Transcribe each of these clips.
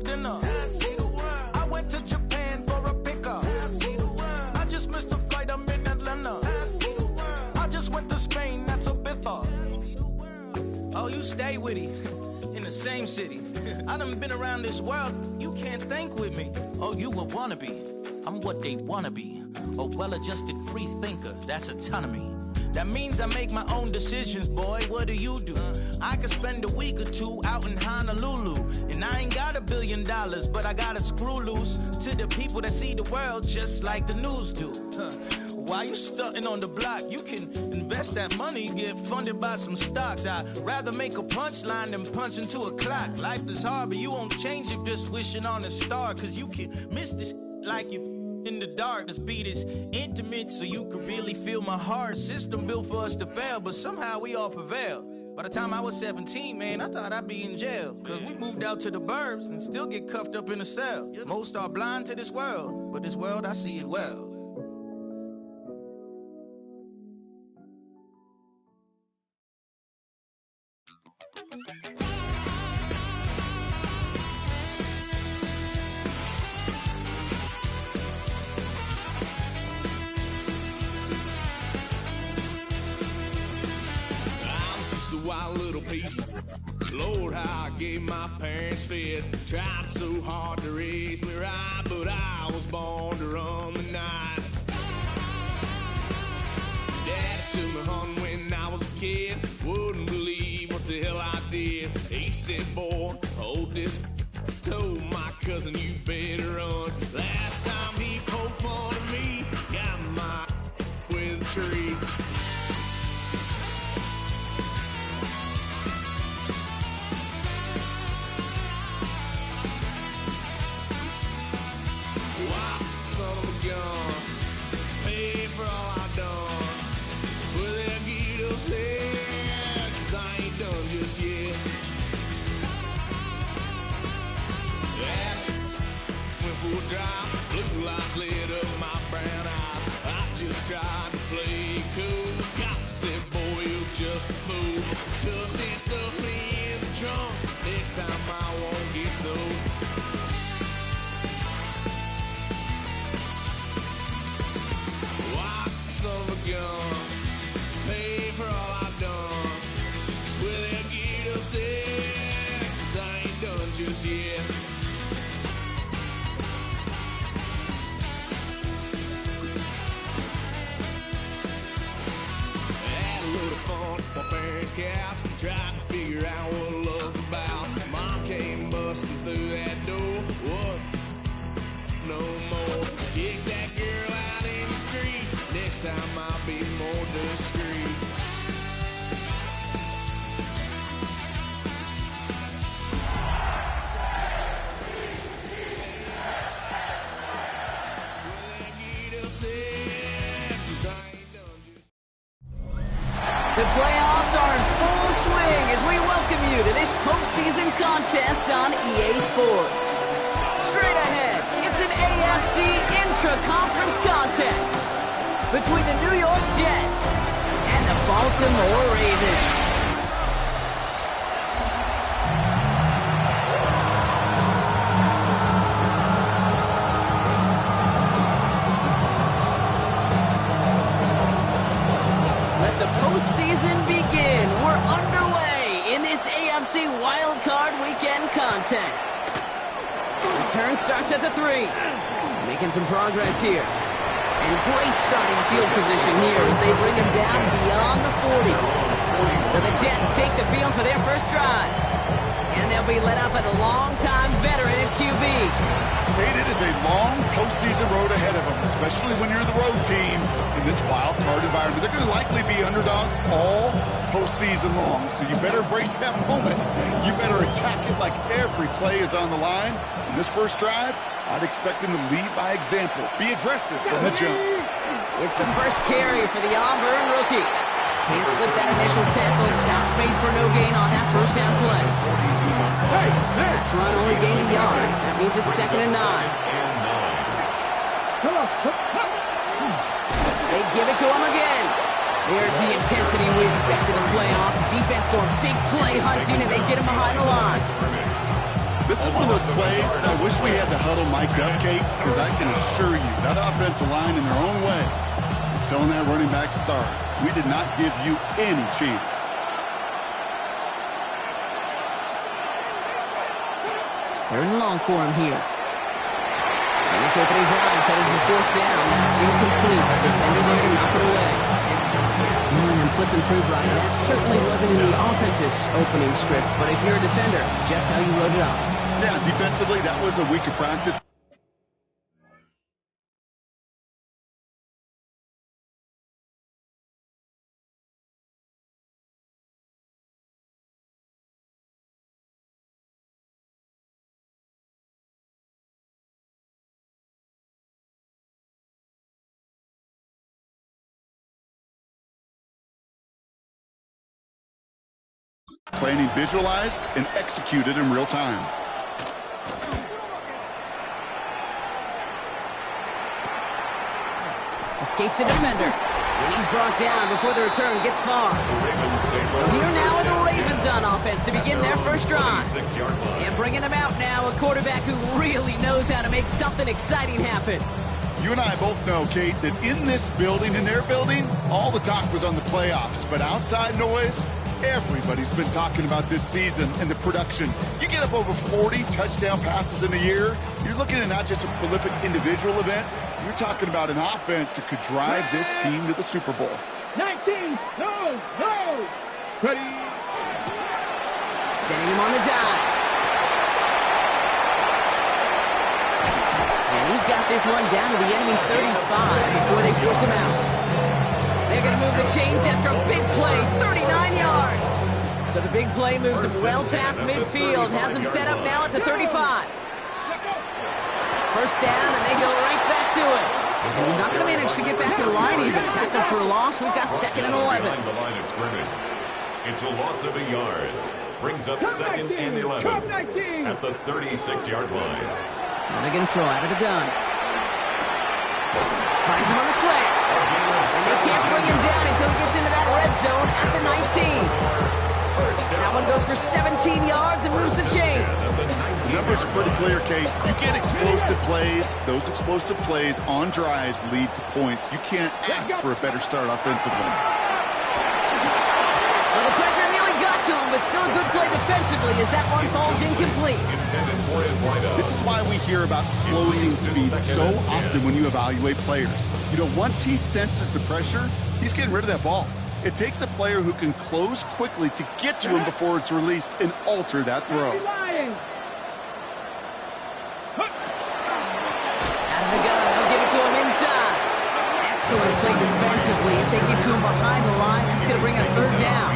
dinner. I went to Japan for a pickup. I just missed a flight, I'm in Atlanta. I just went to Spain, that's a bither. Oh, you stay with it. In the same city. I done been around this world, you can't think with me. Oh, you a wannabe. I'm what they wanna be. A well-adjusted free thinker, that's autonomy. That means I make my own decisions, boy, what do you do? I could spend a week or two out in Honolulu. And I ain't got $1 billion, but I got a screw loose to the people that see the world just like the news do. Why you stunting on the block? You can invest that money, get funded by some stocks. I'd rather make a punchline than punch into a clock. Life is hard, but you won't change it just wishing on a star. Cause you can miss this like you in the dark. This beat is intimate, so you can really feel my heart. System built for us to fail, but somehow we all prevail. By the time I was 17, man, I thought I'd be in jail. Cause we moved out to the burbs and still get cuffed up in a cell. Most are blind to this world, but this world, I see it well. Wild little piece. Lord, how I gave my parents fits. Tried so hard to raise me right, but I was born to run the night. Dad took me home when I was a kid. Wouldn't believe what the hell I did. He said, boy, hold this. Told my cousin, you better run. Last time he poked fun at me, got my with a tree. Pay for all I've done. That's where that Guido said, 'cause I ain't done just yet. Yeah, went for a drive. Blue lights lit up my brown eyes. I just tried to play cool. Cop said, boy, you're just a fool. Cuffed and stuffed me in the trunk. Next time I won't get so. Son of a gun, pay for all I've done. Swear that Guido said, 'cause I ain't done just yet. Had a little fun at my parents' couch, tried to figure out what love's about. Mom came busting through that door. What? No more. Kick that girl out in the street. Next time I'll be more discreet. The playoffs are in full swing as we welcome you to this postseason contest on EA Sports. Straight ahead, it's an AFC intra-conference contest between the New York Jets and the Baltimore Ravens. Let the postseason begin. We're underway in this AFC Wildcard Weekend contest. Return starts at the 3. Making some progress here. And great starting field position here as they bring him down beyond the 40. So the Jets take the field for their first drive. And they'll be led up by the longtime veteran at QB. It is a long postseason road ahead of them, especially when you're the road team in this wild card environment. They're going to likely be underdogs all postseason long, so you better embrace that moment. You better attack it like every play is on the line. In this first drive, I'd expect them to lead by example. Be aggressive from the jump. It's the first carry for the Auburn rookie. Can't slip that initial tackle. Stops made for no gain on that first down play. This run only gained a yard. That means it's 2nd and 9. They give it to him again. There's the intensity we expected in playoffs. Defense going big play hunting, and they get him behind the line. This is one of those plays that I wish we had the huddle mic'd up, Kate, because I can assure you that offensive line in their own way is telling that running back, sorry, we did not give you any chance. Third and long for him here. And this opening drive is headed to the fourth down. That's incomplete. Defender there to knock it away. I'm flipping through, Brian. That certainly wasn't in the offense's opening script, but if you're a defender, just how you wrote it up. Yeah, defensively, that was a week of practice. Planning visualized and executed in real time. Escapes a defender. And he's brought down before the return gets far. So here now are the Ravens on offense to begin their first drive. And bringing them out now, a quarterback who really knows how to make something exciting happen. You and I both know, Kate, that in this building, in their building, all the talk was on the playoffs. But outside noise, everybody's been talking about this season and the production. You get up over 40 touchdown passes in a year, you're looking at not just a prolific individual event, you're talking about an offense that could drive this team to the Super Bowl. 19, no, ready. Sending him on the dive. And he's got this one down to the enemy 35 before they force him out. They're going to move the chains after a big play, 39 yards. So the big play moves him well past midfield, has him set up now at the 35. First down, and they go right back to it. And he's not going to manage to get back to the line even. Tackled for a loss. We've got 2nd and 11. The line of scrimmage. It's a loss of a yard. Brings up 2nd and 11 at the 36-yard line. Now they're going to throw out of the gun. Finds him on the slant. And they can't bring him down until he gets into that red zone at the 19. That one goes for 17 yards and moves the chains. The numbers are pretty clear, Kate. You get explosive plays. Those explosive plays on drives lead to points. You can't ask for a better start offensively. Well, the pressure nearly got to him, but still a good play defensively as that one falls incomplete. This is why we hear about closing speed so often when you evaluate players. You know, once he senses the pressure, he's getting rid of that ball. It takes a player who can close quickly to get to him before it's released and alter that throw. Out of the gun, they'll give it to him inside. Excellent play defensively as they get to him behind the line. That's going to bring up 3rd down.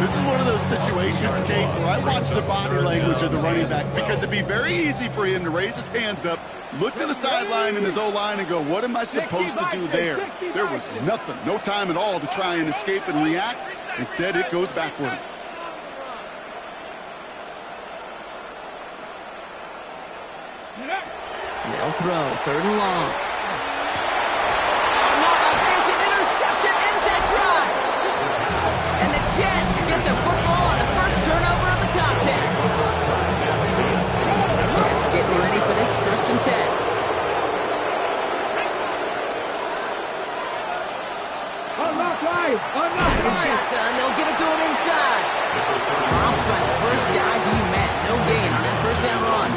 This is one of those situations, Kate, where I watch the body language of the running back because it'd be very easy for him to raise his hands up, look to the sideline in his O-line and go, what am I supposed to do there? There was nothing, no time at all to try and escape and react. Instead, it goes backwards. They'll throw, 3rd and long. Oh, not like this, an interception ends that drive. And the Jets get the football on the first turnover of the contest. Jets getting ready for this 1st and 10. Shotgun, they'll give it to him inside. Off by the first guy he met. No gain on that 1st down run.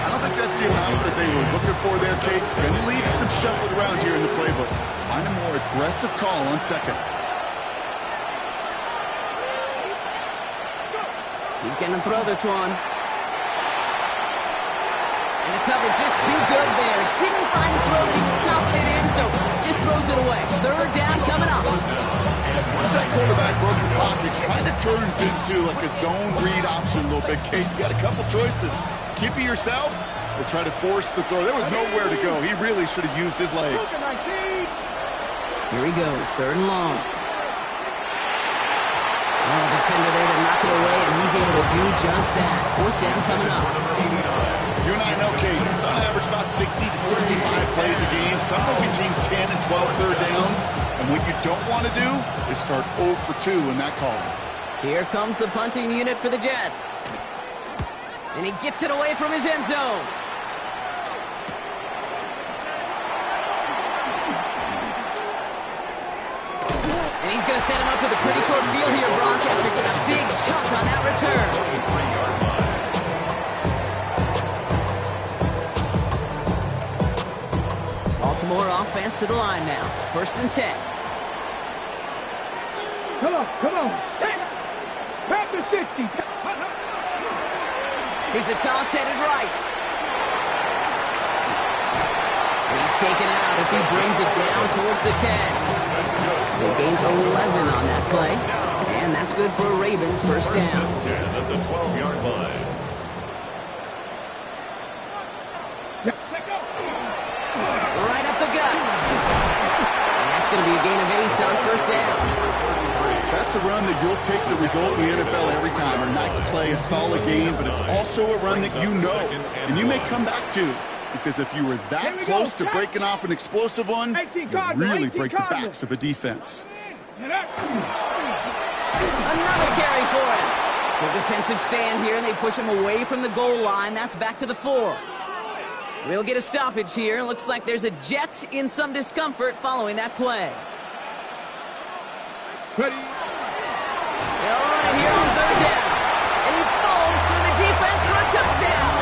I don't think that's the amount that they were looking for there, Kate. Going to lead to some shuffling around here in the playbook. Find a more aggressive call on 2nd. He's going to throw this one. And the cover just too good there. Didn't find the throw that he was confident in, so just throws it away. 3rd down coming up. Once that quarterback broke the pocket, kind of turns into like a zone read option a little bit, Kate. You got a couple choices. Keep it yourself or try to force the throw. There was nowhere to go. He really should have used his legs. Here he goes, 3rd and long. Oh, defender there to knock it away, and he's able to do just that. 4th down coming up. You and I know, Kate, it's on average about 60 to 65 plays a game, somewhere between 10 and 12 third downs. And what you don't want to do is start 0 for 2 in that call. Here comes the punting unit for the Jets. And he gets it away from his end zone. And he's going to set him up with a pretty short field here, Brock, after getting a big chunk on that return. 23-yard line. Baltimore offense to the line now. 1st and 10. Come on. Grab the 60. Here's a toss headed right. And he's taken out as he brings it down towards the 10. They gained 11 on that play. And that's good for a Ravens 1st down. 10 at the 12-yard line. Right up the gut. And that's going to be a gain of 8 on 1st down. That's a run that you'll take the result in the NFL every time. A nice play, a solid game, but it's also a run that you know and you may come back to. Because if you were that close to breaking off an explosive one, you really break the backs of a defense. Another carry for him. Good defensive stand here, and they push him away from the goal line. That's back to the 4. We'll get a stoppage here. Looks like there's a Jet in some discomfort following that play. Ready. They'll run it here on 3rd down. And he falls through the defense for a touchdown.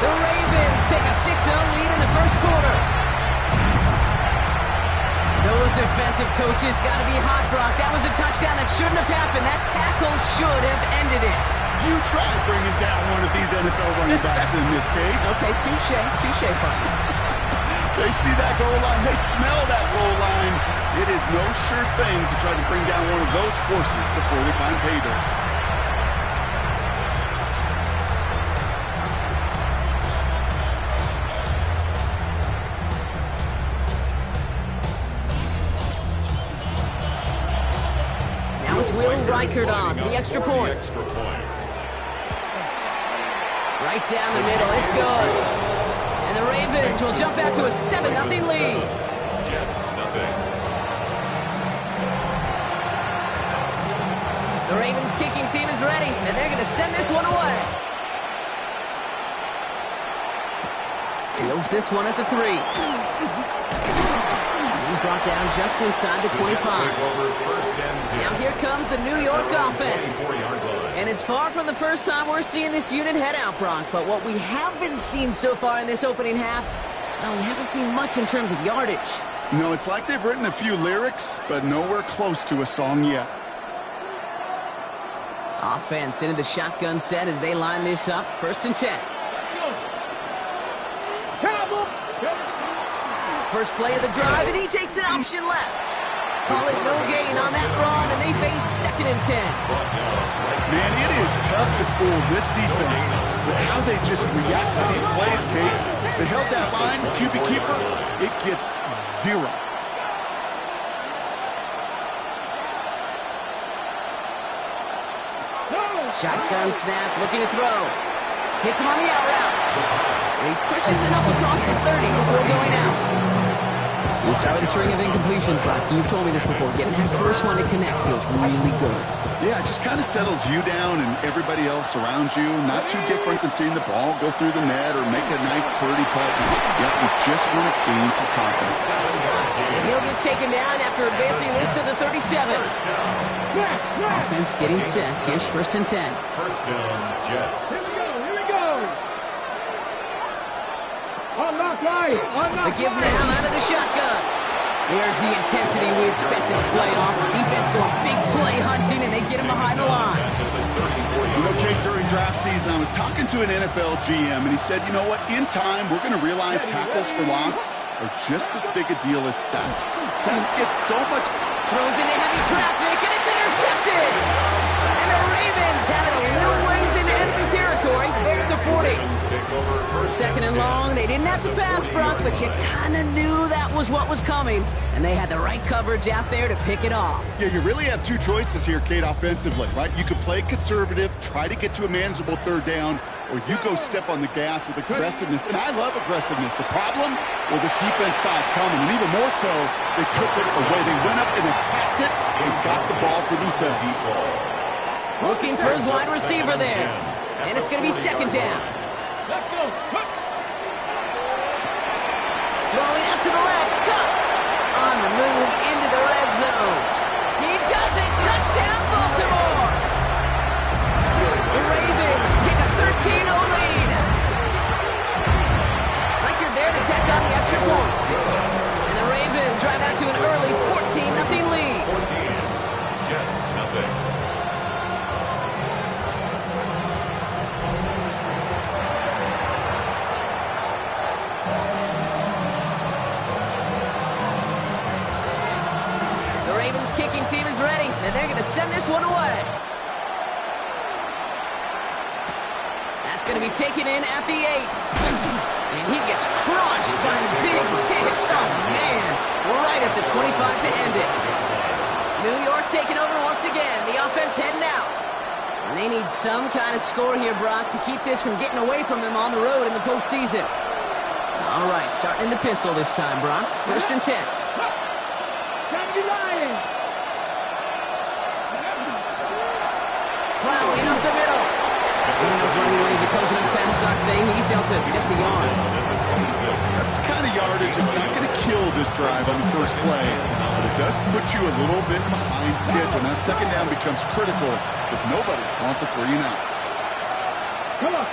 The Ravens take a 6-0 lead in the 1st quarter. Those defensive coaches got to be hot, Brock. That was a touchdown that shouldn't have happened. That tackle should have ended it. You try bringing down one of these NFL running backs in this case. Okay, touche, partner. They see that goal line. They smell that goal line. It is no sure thing to try to bring down one of those forces before they find pay dirt. Now it's Will Reichert on for the extra point. Right down the middle. It's good. And the Ravens will jump out to a 7-0 lead. Jets nothing. The Ravens kicking team is ready, and they're going to send this one away. Fields this one at the 3. He's brought down just inside the 25. Now here comes the New York offense. And it's far from the first time we're seeing this unit head out, Brock. But what we haven't seen so far in this opening half, well, we haven't seen much in terms of yardage. No, it's like they've written a few lyrics, but nowhere close to a song yet. Offense into the shotgun set as they line this up. 1st and 10. First play of the drive, and he takes an option left. Call it no gain on that run, and they face 2nd and 10. Man, it is tough to fool this defense with how they just react to these plays, Kate. They held that line, QB keeper, it gets 0. Shotgun snap, looking to throw. Hits him on the out route. He pushes it up across the 30 before going out. We start with a string of incompletions, Brock. You've told me this before. Getting that first one to connect feels really good. Yeah, it just kind of settles you down and everybody else around you. Not too different than seeing the ball go through the net or make a nice birdie putt. Yeah, you just want to gain some confidence. And he'll get taken down after advancing this to the 37. Offense getting set. Here's 1st and 10. First down, Jets. Here we go. Unlock right. The give now out of the shotgun. There's the intensity we expected to play off. Defense going big play hunting, and they get him behind the line. You know, Kate, during draft season, I was talking to an NFL GM, and he said, you know what, in time, we're going to realize tackles for loss are just as big a deal as sacks. Sacks get so much... Throws into heavy traffic, and it's intercepted! And the Ravens have it a little ways into enemy territory. They're at the 40. 2nd and long. They didn't have to pass, Brock, but you kind of knew that was what was coming. And they had the right coverage out there to pick it off. Yeah, you really have two choices here, Kate, offensively, right? You could play conservative, try to get to a manageable 3rd down, or you go step on the gas with aggressiveness. And I love aggressiveness. The problem, well, this defense saw it coming, and even more so, they took it away. They went up and attacked it and got the ball for themselves. Looking for his wide receiver there. And it's going to be second down. Let's go. Throwing out to the left. Cup. On the move into the red zone. He does it. Touchdown, Baltimore. The Ravens take a 13-0 lead. Record there to tack on the extra points. And the Ravens drive out to an early 14-0 lead. 14. Jets, nothing. The Ravens kicking team is ready, and they're going to send this one away. That's going to be taken in at the 8. And he gets crushed by a big hit. Oh, man. Right at the 25 to end it. New York taking over once again. The offense heading out. And they need some kind of score here, Brock, to keep this from getting away from them on the road in the postseason. All right, starting in the pistol this time, Brock. 1st and 10. Plowing up the middle. And those running lanes are closing up fast, aren't they? He's out to just a yard. That's the kind of yardage it's not going to kill this drive on the first play, but it does put you a little bit behind schedule. Now second down becomes critical because nobody wants a 3-and-out. Come on.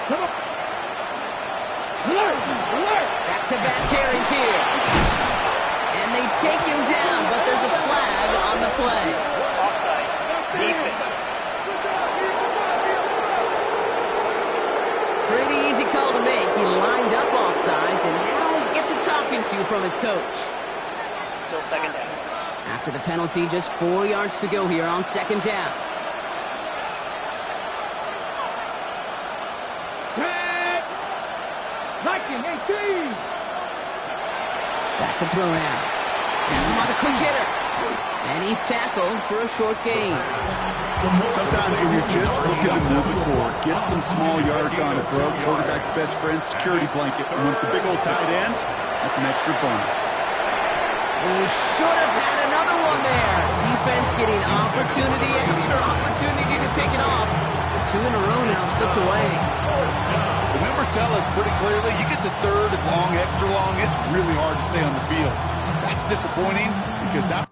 Alert! Back-to-back carries here. And they take him down, but there's a flag on the play. Offside. Defense. Pretty easy call to make. He lined up offsides, and now he gets a talking to from his coach. Still second down. After the penalty, just 4 yards to go here on second down. Viking 18. Back to throw now. Has him on the quick hitter. And he's tackled for a short gain. Sometimes when you're just looking to move it forward, get some small yards on a throw. Quarterback's best friend, security blanket. And when it's a big old tight end, that's an extra bonus. We should have had another one there. Defense getting opportunity after opportunity to pick it off. The 2 in a row now slipped away. The numbers tell us pretty clearly, you get to third and long, extra long, it's really hard to stay on the field. That's disappointing because that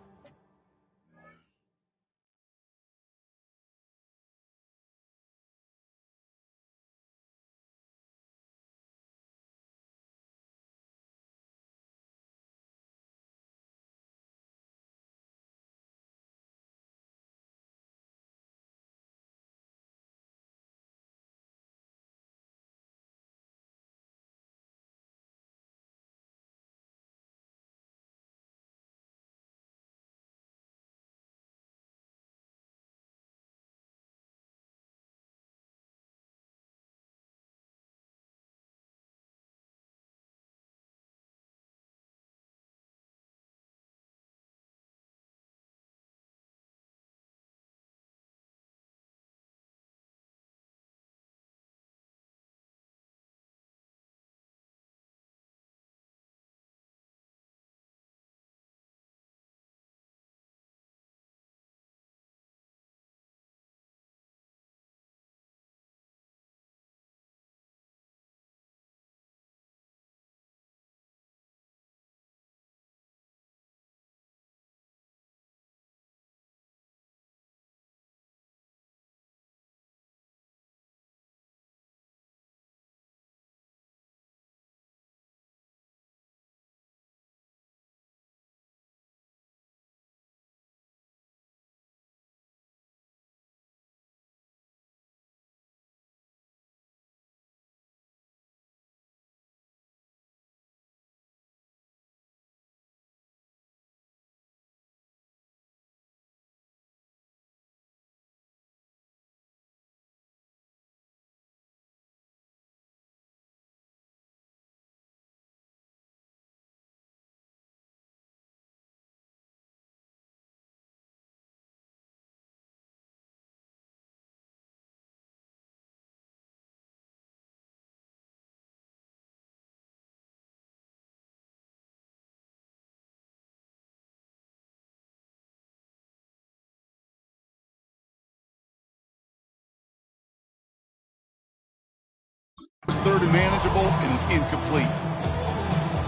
It's third and manageable and incomplete.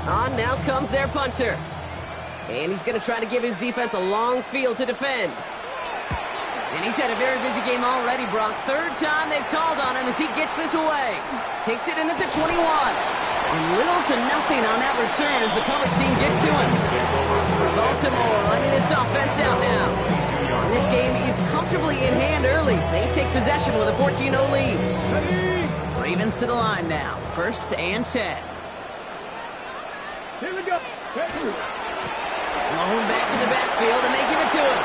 On now comes their punter. And he's going to try to give his defense a long field to defend. And he's had a very busy game already, Brock. Third time they've called on him as he gets this away. Takes it in at the 21. And little to nothing on that return as the coverage team gets to him. Baltimore running its offense out now. And this game is comfortably in hand early. They take possession with a 14-0 lead. Ravens to the line now. 1st and 10. Here we go. Malone back in the backfield, and they give it to him.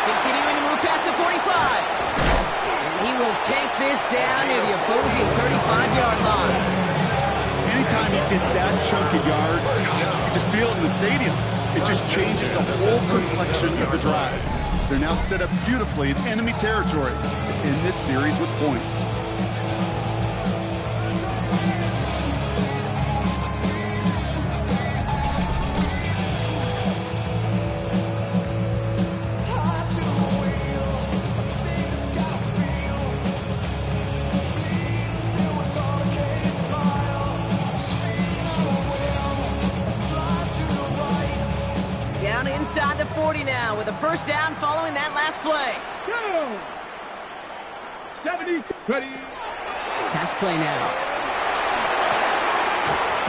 Continuing to move past the 45. And he will take this down near the opposing 35-yard line. Anytime you get that chunk of yards, you can just feel it in the stadium. It just changes the whole complexion of the drive. They're now set up beautifully in enemy territory to end this series with points. Inside the 40 now with a first down following that last play. Go! 70, ready. Pass play now.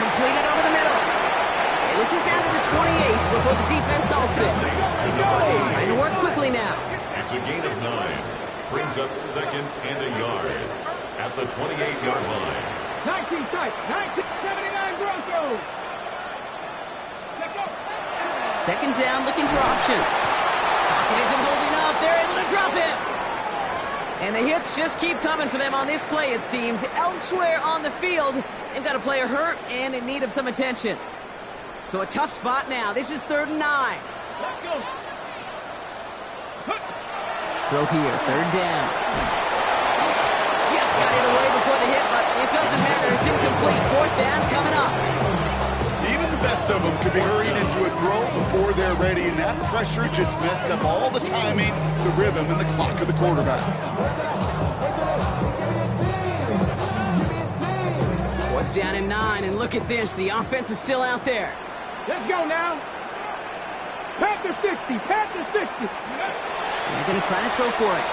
Completed over the middle. And this is down to the 28 before the defense halts it. Trying to work quickly now. It's a gain of 9. Brings up 2nd and a yard at the 28-yard line. 19 tight. 1979 Broncos. Let's go. 2nd down, looking for options. Pocket isn't holding up. They're able to drop him. And the hits just keep coming for them on this play, it seems. Elsewhere on the field, they've got a player hurt and in need of some attention. So a tough spot now. This is 3rd and 9. Let's go. Throw here, 3rd down. Just got it away before the hit, but it doesn't matter. It's incomplete. 4th down coming up. Even the best of them could be hurried into a throw before they're ready, and that pressure just messed up all the timing, the rhythm, and the clock of the quarterback. 4th down and 9, and look at this. The offense is still out there. Let's go now. Panther 60. Panther 60. They're going to try to throw for it.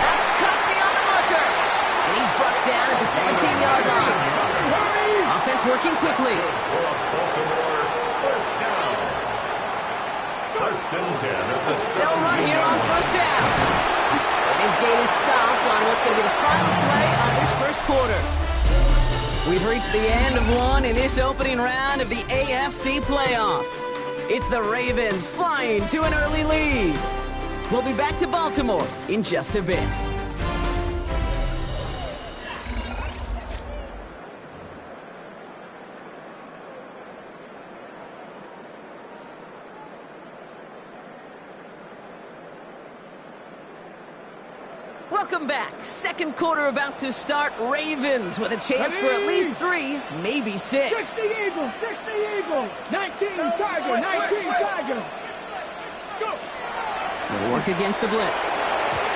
That's cut beyond the marker. And he's brought down at the 17-yard line. Offense working quickly. For a Baltimore first down. 1st and 10 at the 17. They'll run here on 1st down. And his gain is stopped on what's going to be the final play of this 1st quarter. We've reached the end of one in this opening round of the AFC playoffs. It's the Ravens flying to an early lead. We'll be back to Baltimore in just a bit. Welcome back. 2nd quarter about to start. Ravens with a chance for at least 3, maybe 6. 60 Eagles. 60 Eagles. 19 Tiger. 19 Tiger. Go. They'll work against the blitz.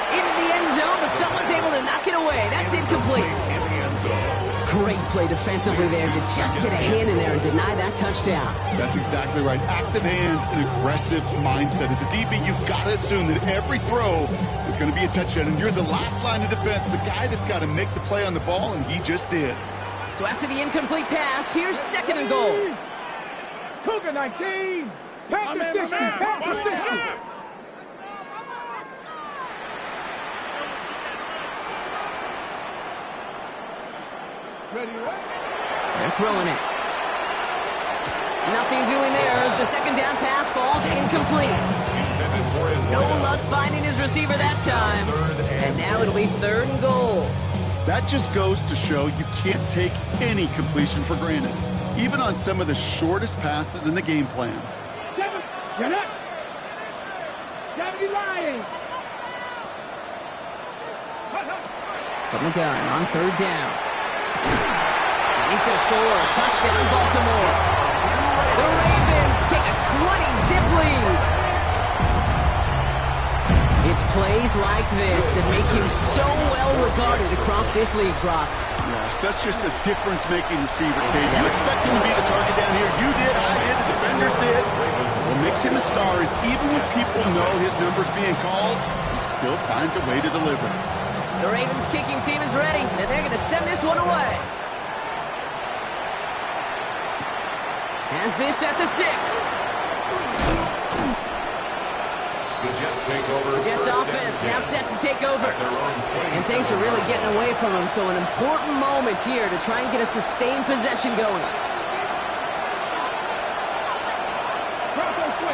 Into the end zone, but someone's able to knock it away. That's incomplete. In the end zone. Great play defensively there to just get a hand in there and deny that touchdown. That's exactly right. Active hands and aggressive mindset. As a DB, you've got to assume that every throw is going to be a touchdown, and you're the last line of defense, the guy that's got to make the play on the ball, and he just did. So after the incomplete pass, here's 2nd and goal. Cougar 19. Panther 60. Panther 60. Ready, right? They're throwing it. Nothing doing there as the 2nd down pass falls incomplete. No luck finding his receiver that time. And now it'll be 3rd and goal. That just goes to show you can't take any completion for granted, even on some of the shortest passes in the game plan. 7, get up. 70 Lions. From the gun on 3rd down. He's going to score. Touchdown, Baltimore. The Ravens take a 20-zip lead. It's plays like this that make him so well regarded across this league, Brock. Yeah, such just a difference-making receiver, Kate. You expect him to be the target down here. You did, I did, the defenders did. What makes him a star is even when people know his number's being called, he still finds a way to deliver. The Ravens kicking team is ready, and they're going to send this one away. Has this at the 6. The Jets take over. Jets offense now set to take over. And things are really getting away from them, so an important moment here to try and get a sustained possession going.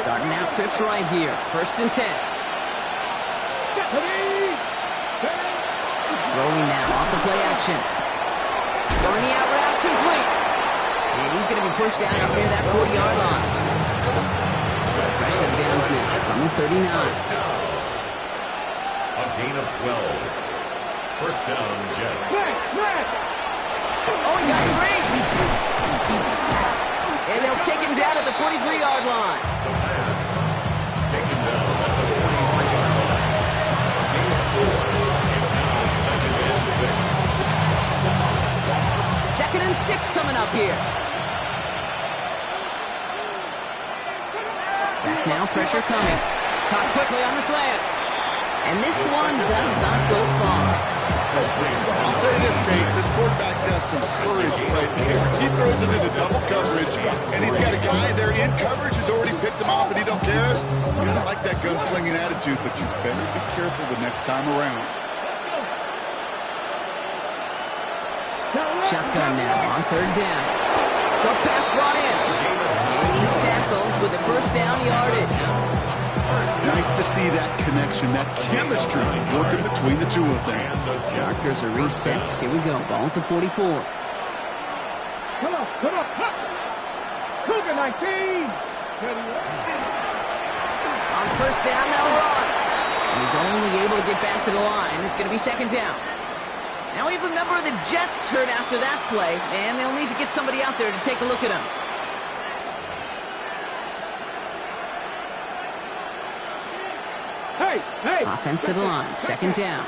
Starting out trips right here. 1st and 10. Rolling now off the play action. Throwing the out route complete. And he's going to be pushed down up near that 40-yard line. Fresh set of downs now from the 39. A gain of 12. 1st down, Jets. Oh, he got 3. And they'll take him down at the 43-yard line. The pass. Taken down at the 43-yard line. Gain of 4. It's now 2nd and 6. 2nd and 6 coming up here. Back now, pressure coming. Caught quickly on the slant. And this one does not go far. I'll say this, Kate. This quarterback's got some courage right here. He throws it into double coverage, and he's got a guy there in coverage who's already picked him off, and he don't care. You don't like that gunslinging attitude, but you better be careful the next time around. Shotgun now on 3rd down. Short pass brought in. And he's tackled with a 1st down yardage. Nice to see that connection, that chemistry working between the two of them. Markers are reset. Here we go. Ball at the 44. Come on. Cougar 19. On 1st down, they'll run. And he's only able to get back to the line. It's going to be 2nd down. Now we have a member of the Jets hurt after that play, and they'll need to get somebody out there to take a look at him. Hey. Offense to the line. 2nd down.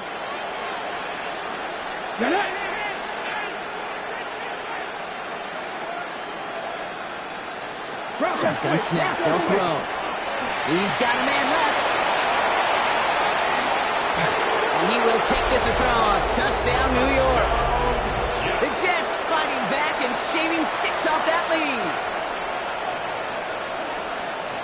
Gun snap. They'll throw. He's got a man left. And he will take this across. Touchdown, New York. The Jets fighting back and shaving 6 off that lead.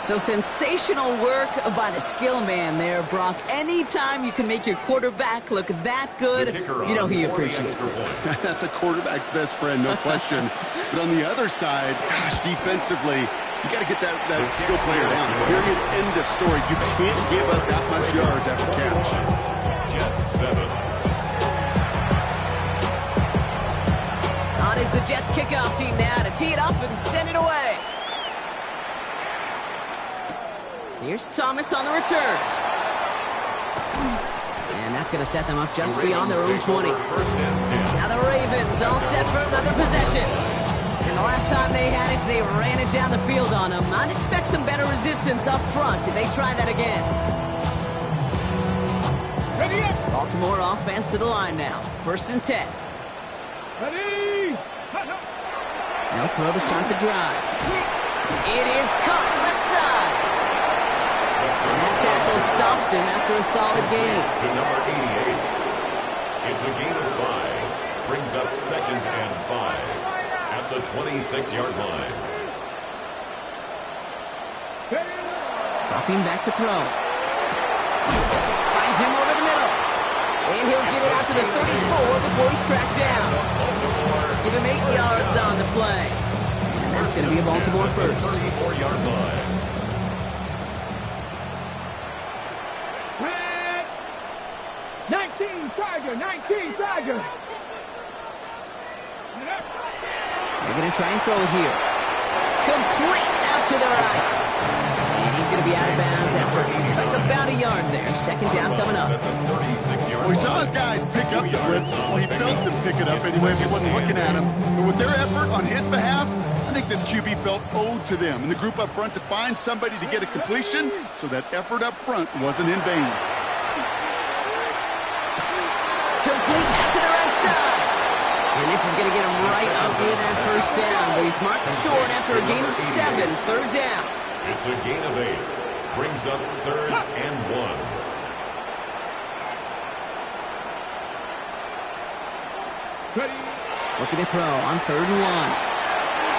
So sensational work by the skill man there, Brock. Anytime you can make your quarterback look that good, you know he appreciates it. That's a quarterback's best friend, no question. But on the other side, gosh, defensively, you got to get that skill player down. Period, end of story. You can't give up that much yards after catch. Jets 7. On is the Jets kickoff team now to tee it up and send it away. Here's Thomas on the return. And that's going to set them up just beyond their own 20. Now the Ravens all set for another possession. And the last time they had it, they ran it down the field on them. I'd expect some better resistance up front if they try that again. Baltimore offense to the line now. 1st and 10. No throw to start the drive. It is caught left side. And that tackle stops him after a solid gain. To number 88. It's a gain of 5. Brings up 2nd and 5 at the 26-yard line. Dropping back to throw. Finds him over the middle. And he'll get it out to the 34 before he's tracked down. Give him 8 yards on the play. And that's going to be a Baltimore first. 34-yard line. 19 Tiger. They're going to try and throw it here. Complete out to the right. And he's going to be out of bounds after looks like about a yard there. 2nd down coming up. Well, we saw his guys pick up the blitz. Well, he felt them pick it up anyway if he wasn't looking at him. But with their effort on his behalf, I think this QB felt owed to them and the group up front to find somebody to get a completion, so that effort up front wasn't in vain. Complete out to the right side. And this is going to get him right up near that first down. But he's marked short after a gain of 7. Third down. It's a gain of 8. Brings up 3rd and 1. Looking to throw on 3rd and 1.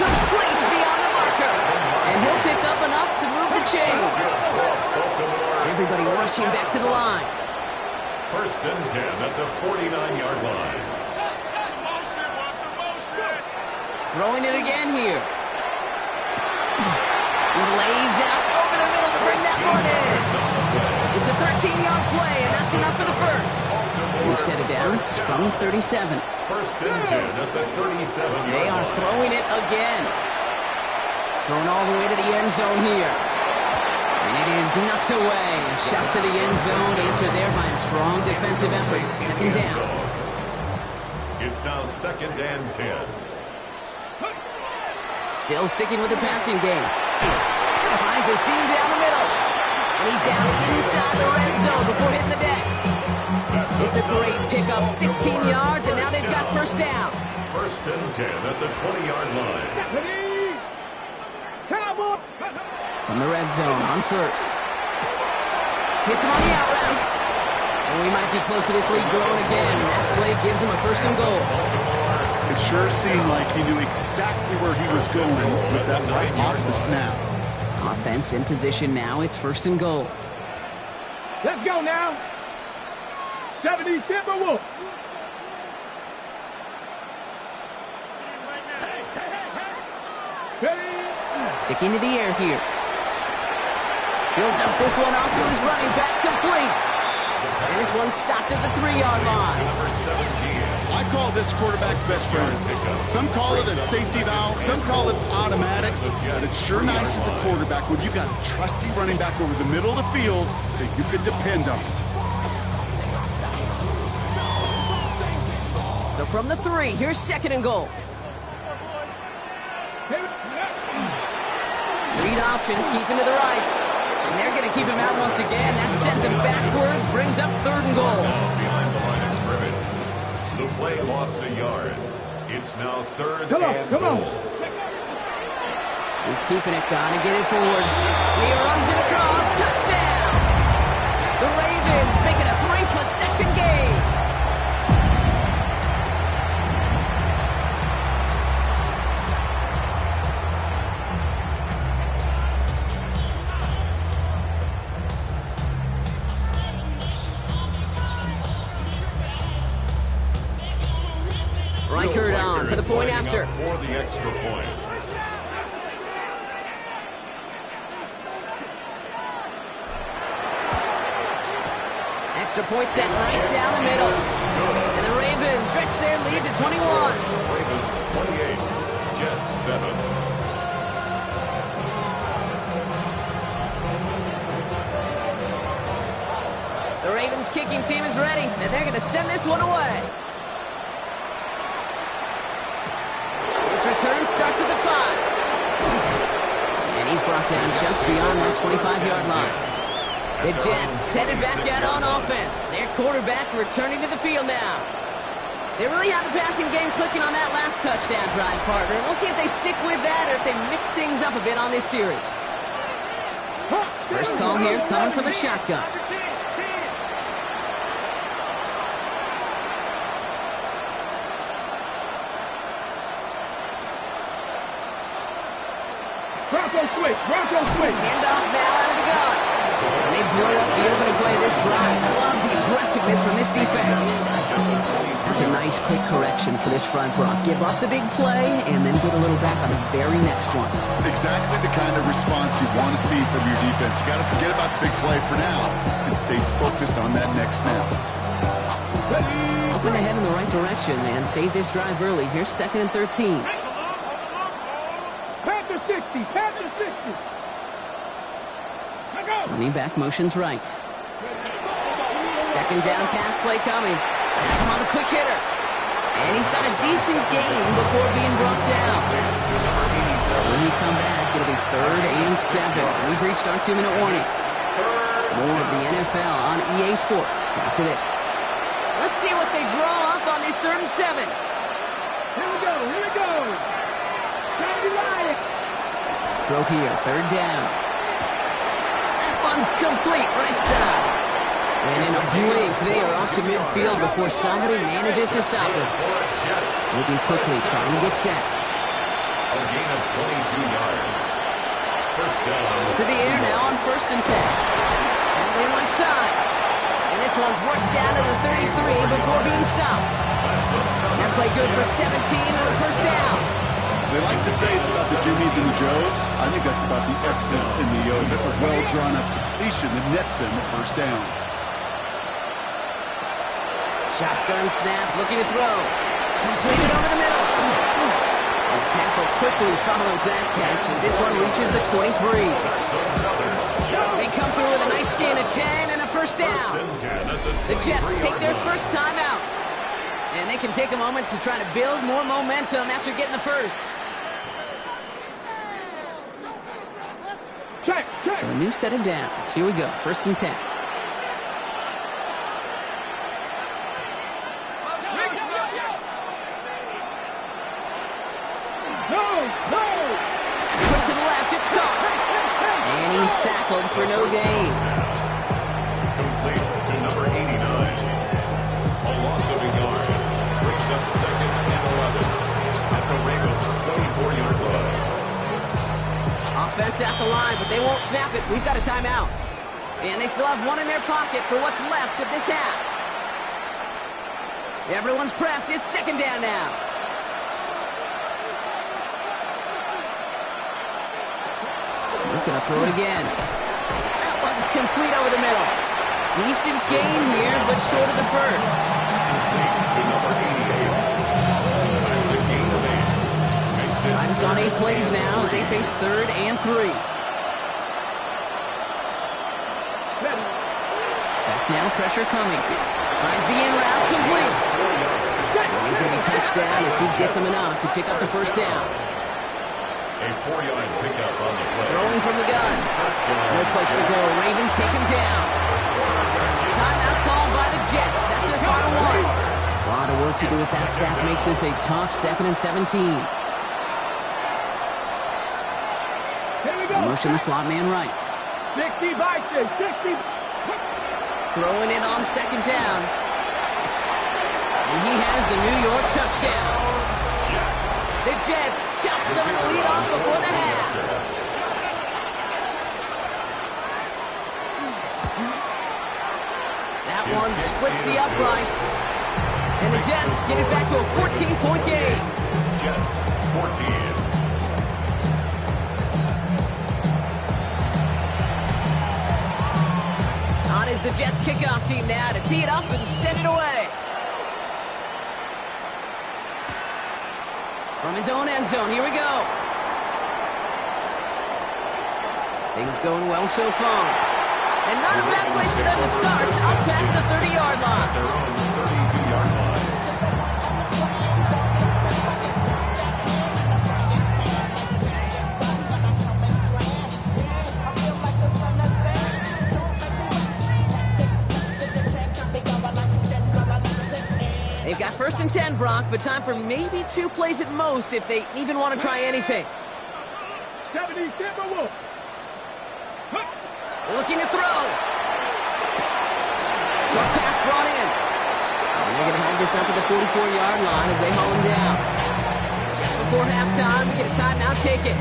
Complete beyond the marker. And he'll pick up enough to move the chains. Everybody rushing back to the line. 1st and 10 at the 49-yard line. Throwing it again here. He lays out over the middle to bring that one in. It's a 13-yard play, and that's enough for the first. We've set it down from 37. 1st and 10 at the 37-yard line. They are throwing it again. Going all the way to the end zone here. And it is knocked away. A shot to the end zone, answered there by a strong defensive effort. 2nd down. It's now 2nd and 10. Still sticking with the passing game. Finds a seam down the middle. And he's down inside the red zone before hitting the deck. It's a great pickup, 16 yards, and now they've got first down. 1st and 10 at the 20-yard line. From the red zone on first. Hits him on the out route. And we might be close to this lead growing again. That play gives him a 1st and goal. It sure seemed like he knew exactly where he was going with that right off the snap. Offense in position now. It's 1st and goal. Let's go now. 70 Timberwolves. Sticking to the air here. He'll dump this one off to his running back, complete. And this one stopped at the 3-yard line. Number 17. I call this quarterback's best friend. Some call it a safety valve, some call it automatic, but it's sure nice as a quarterback when you've got a trusty running back over the middle of the field that you can depend on. So from the 3, here's 2nd and goal. Read option, keeping to the right. And they're going to keep him out once again. That sends him backwards, brings up 3rd and goal. Behind the line of scrimmage. The play lost a yard. It's now 3rd and goal. He's keeping it, gonna get it forward. He runs it across, touchdown! The Ravens making a 3-possession game. Reichert on for the point after. For the extra point. Extra point set right down the middle. And the Ravens stretch their lead to 21. Ravens 28, Jets 7. The Ravens kicking team is ready, and they're going to send this one away. This return starts at the 5. And he's brought down just beyond that 25-yard line. The Jets headed back out on offense. Their quarterback returning to the field now. They really have the passing game clicking on that last touchdown drive, partner. We'll see if they stick with that or if they mix things up a bit on this series. First call here coming from the shotgun. Bronco switch. Handoff now out of the gun. And they blow up the opening play of this drive. Love the aggressiveness from this defense. That's a nice quick correction for this front, Brock. Give up the big play and then get a little back on the very next one. Exactly the kind of response you want to see from your defense. You got to forget about the big play for now and stay focused on that next snap. Open ahead in the right direction and save this drive early. Here's 2nd and 13. Panther 60. Panther 60. Running back motions right. 2nd down pass play coming. That's him on the quick hitter. And he's got a decent gain before being brought down. So when we come back, it'll be 3rd and 7. We've reached our 2-minute warning. More of the NFL on EA Sports after this. Let's see what they draw up on this 3rd and 7. Here we go, here we go. Time to ride it. Throw here, 3rd down. That one's complete, right side. And in a blink, they are off to midfield before somebody manages to stop them. Moving quickly, trying to get set. A gain of 22 yards. First down. To the air now on 1st and 10. All the left side. And this one's worked down to the 33 before being stopped. That play good for 17 and a 1st down. They like to say it's about the Jimmies and the Joes. I think that's about the X's and the O's. That's a well-drawn-up completion that nets them a 1st down. Shotgun snap, looking to throw. Completed over the middle. And the tackle quickly follows that catch, and this one reaches the 23. They come through with a nice gain of 10 and a 1st down. The Jets take their first time out. And they can take a moment to try to build more momentum after getting the first. Check, check. So a new set of downs. Here we go, 1st and 10. Quick to the left, it's caught. And he's tackled for no gain. Complete to number 89. A loss of a yard. Brings up 2nd and 11. At the Ravens' 24-yard line. Offense at the line, but they won't snap it. We've got a timeout. And they still have one in their pocket for what's left of this half. Everyone's prepped. It's 2nd down now. He's going to throw it again. That one's complete over the middle. Decent gain here, but short of the first. To number 88. That's a gain of 8. Makes it. Time's gone 8 plays now as they face 3rd and 3. Back now, pressure coming. Finds the in route, complete. And he's going to be touchdown as he gets him enough to pick up the 1st down. A 4-yard pickup on the play. Throwing from the gun. No place to go. Ravens take him down. Timeout called by the Jets. That's their final one. A lot of work to do as that sack makes this a tough 2nd and 17. Here we go. Motion the slot man right. 60 Vikings, 60. Throwing it on 2nd down. And he has the New York touchdown. The Jets chop some of the lead off before the half. That one splits the uprights. And the Jets get it back to a 14-point game. Jets 14. On is the Jets kickoff team now to tee it up and send it away. From his own end zone, here we go. Things going well so far. And not a bad place for them to start, up past the 30-yard line. Their own 32-yard line. They've got 1st and 10, Brock, but time for maybe 2 plays at most if they even want to try anything. 70 Timberwolves. Looking to throw. Short pass brought in. And they're going to have this up at the 44-yard line as they haul him down. Just before halftime, we get a timeout taken.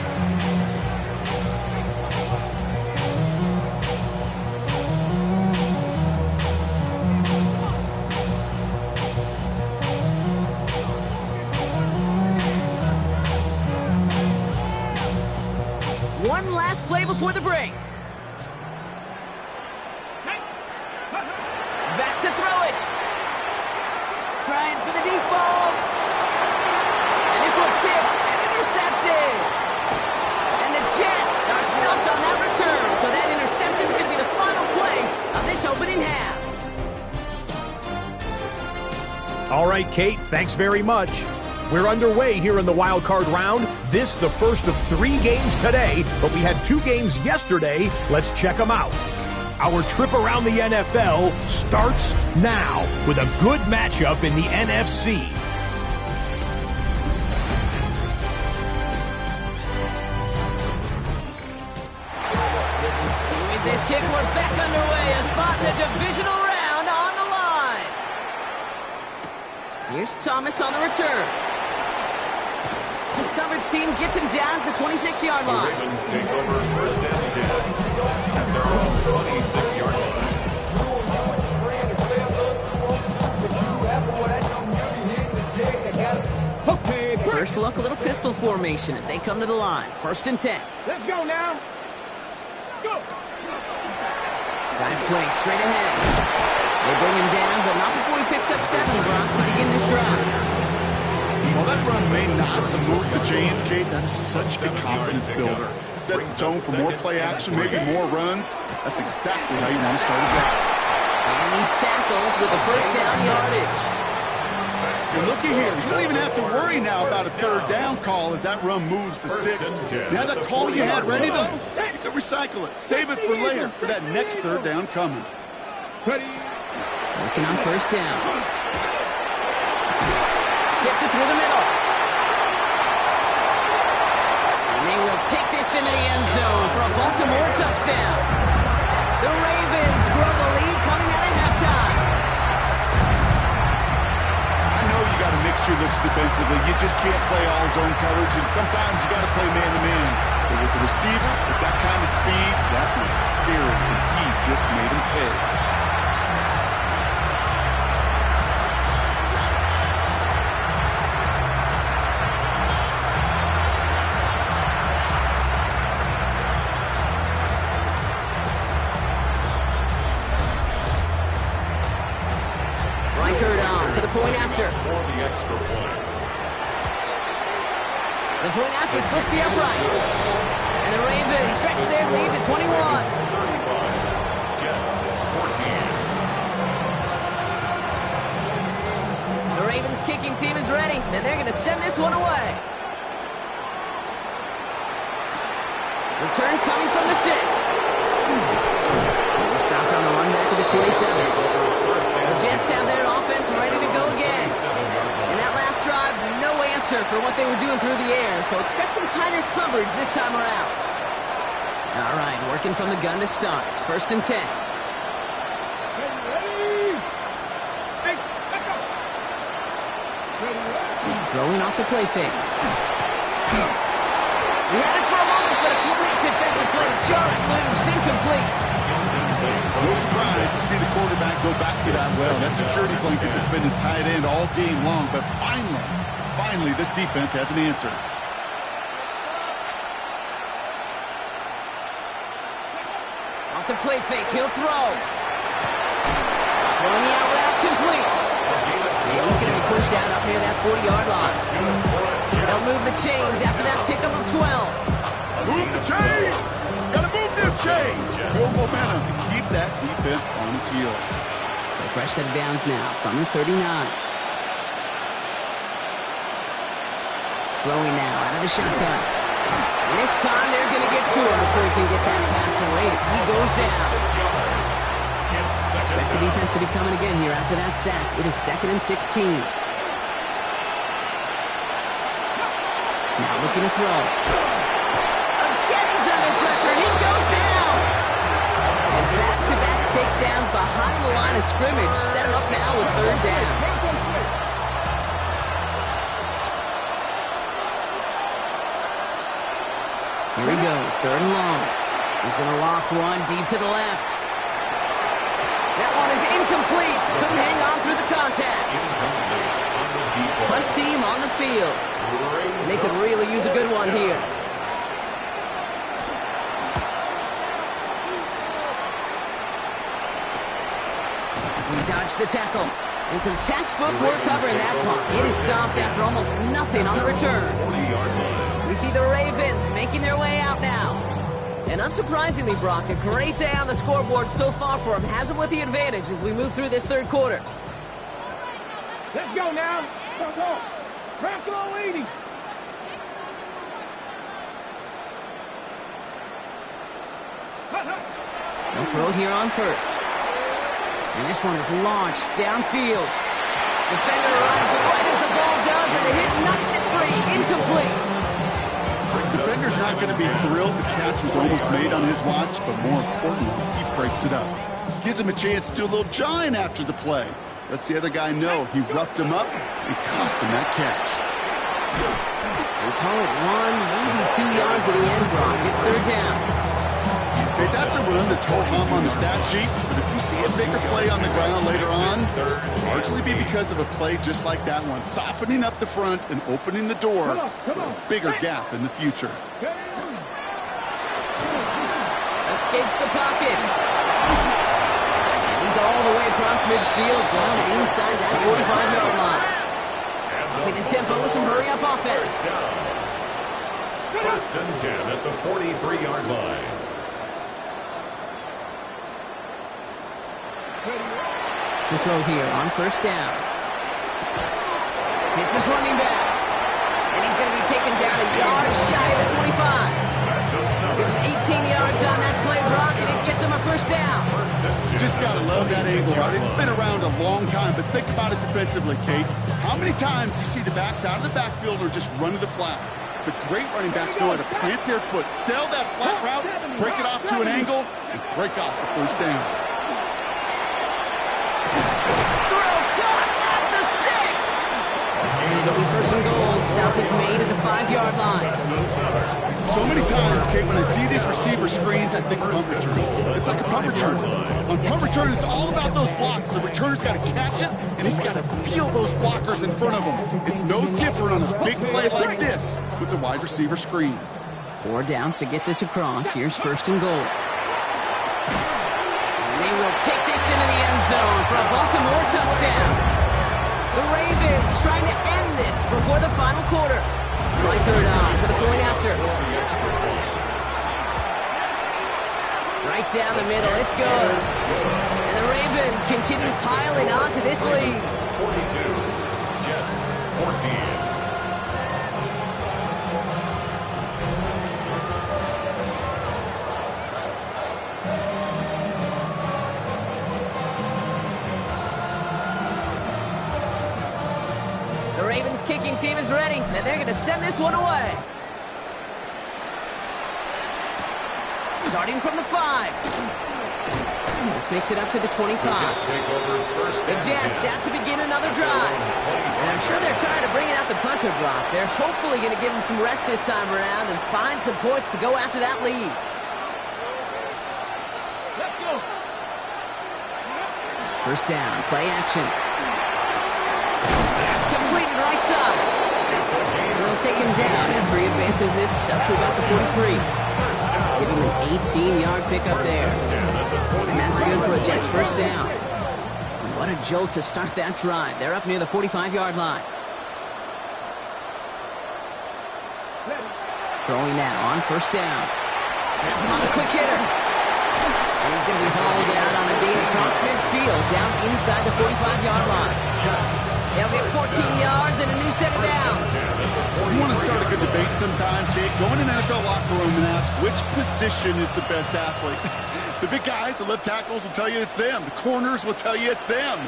One last play before the break. Back to throw it. Trying for the deep ball. And this one's tipped and intercepted. And the Jets are stopped on that return. So that interception is going to be the final play of this opening half. All right, Kate, thanks very much. We're underway here in the wild card round. This the first of 3 games today, but we had 2 games yesterday. Let's check them out. Our trip around the NFL starts now with a good matchup in the NFC. With this kick, we're back underway. A spot in the divisional round on the line. Here's Thomas on the return. The coverage team gets him down at the 26-yard line. The Ravens take over first and 10 at their own 26-yard line. Okay, First look, a little pistol formation as they come to the line. First and 10. let's go now. Go. Dive play straight ahead. They bring him down, but not before he picks up 7, Brock, to begin this drive. While that run may not have moved the chains, Kate, that is such a confidence builder. Sets the tone for more play action, maybe more runs. That's exactly how you want to start a drive. And he's tackled with a first down yardage. And looky here, you don't even have to worry now about a third down call as that run moves the sticks. Now that call you had ready, though, you can recycle it. Save it for later for that next third down coming. Ready. Looking on first down. Gets it through the middle. And they will take this into the end zone for a Baltimore touchdown. The Ravens grow the lead coming out of halftime. I know you got to mix your looks defensively. You just can't play all zone coverage, and sometimes you got to play man-to-man. But with the receiver, with that kind of speed, that was scary, and he just made him pay. Point after. For the extra point. The point after splits the uprights. And the Ravens stretch their lead to 21. 35. Jets 14. The Ravens kicking team is ready, and they're going to send this one away. Return coming from the 6. He stopped on the run back of the 27. The Jets have their offense ready to go again. In that last drive, no answer for what they were doing through the air, so expect some tighter coverage this time around. All right, working from the gun to start. First and 10. Ready. Hey, let's go. Ready. Throwing off the play fake. We had it for a moment, but a great defensive play to jar it loose, incomplete. No surprise to see the quarterback go back to that well. That security blanket that's been his tight end all game long, but finally, this defense has an answer. Off the play fake, he'll throw. Throwing the out route complete. And he's going to be pushed out up near that 40-yard line. They'll move the chains after that pickup of 12. Move the chains! Gotta move this chains! Build momentum and keep that defense on its heels. So fresh set of downs now from the 39. Throwing now out of the shotgun. And this time they're going to get to him before he can get that pass away as he goes down. Expect the defense to be coming again here after that sack. It is 2nd and 16. Now looking to throw. Again he's under pressure and he goes down. His back-to-back takedowns behind the line of scrimmage set him up now with 3rd down. Here he goes, 3rd and long. He's going to loft one deep to the left. That one is incomplete. Couldn't hang on through the contact. Punt team on the field. They could really use a good one here. We dodged the tackle. And some textbook work covering that punt. It is stopped after almost nothing on the return. We see the Ravens making their way out now. And unsurprisingly, Brock, a great day on the scoreboard so far for him. Has him with the advantage as we move through this 3rd quarter. Let's go now. Come on. Bronco 80. They'll throw it here on first. And this one is launched downfield. Defender arrives right as the ball does, and the hit knocks it free. Incomplete. Defender's not going to be thrilled the catch was almost made on his watch, but more importantly, he breaks it up. Gives him a chance to do a little jawing after the play. Lets the other guy know he roughed him up and cost him that catch. We call it 1, maybe 2 yards at the end, Brock. It's third down. Okay, that's a run that's ho-hum on the stat sheet, but if you see a bigger play on the ground later on, it'll largely be because of a play just like that one, softening up the front and opening the door for a bigger gap in the future. Escapes the pocket. He's all the way across midfield, down inside that 45-yard line. Upping the tempo with some hurry-up offense. First and 10 at the 43-yard line. To throw here on first down. Hits his running back. And he's going to be taken down a yard shy of the 25. Give him 18 yards on that play, Brock, and it gets him a first down. You just got to love that angle, right? It's been around a long time, but think about it defensively, Kate. How many times do you see the backs out of the backfield or just run to the flat? The great running backs know how to plant their foot, sell that flat route, break it off to an angle, and break off the first down. It'll be first and goal. Stop is made at the 5-yard line. So many times, Kate, when I see these receiver screens, I think punt return. It's like a punt return. On punt return, it's all about those blocks. The returner's got to catch it, and he's got to feel those blockers in front of him. It's no different on a big play like this with the wide receiver screen. 4 downs to get this across. Here's first and goal. And they will take this into the end zone for a Baltimore touchdown. The Ravens trying to end this before the final quarter. Reichard on for the point after. Right down the middle, it's good. And the Ravens continue piling on to this lead. 42, Jets 14. The Ravens kicking team is ready, and they're going to send this one away. Starting from the 5. This makes it up to the 25. The Jets out to begin another drive. And I'm sure they're tired of bringing out the puncher, Brock. They're hopefully going to give him some rest this time around and find some points to go after that lead. First down, play action. That's completed right side. And they'll take him down after he advances this up to about the 43. Give him an 18-yard pickup there. And that's good for a Jets first down. And what a jolt to start that drive. They're up near the 45-yard line. Throwing now on first down. That's another quick hitter. And he's going to be hauled out on a gain across midfield down inside the 45-yard line. They'll get 14 yards and a new set of downs. You want to start a good debate sometime, Kate? Go in an NFL locker room and ask which position is the best athlete. The big guys, the left tackles will tell you it's them. The corners will tell you it's them.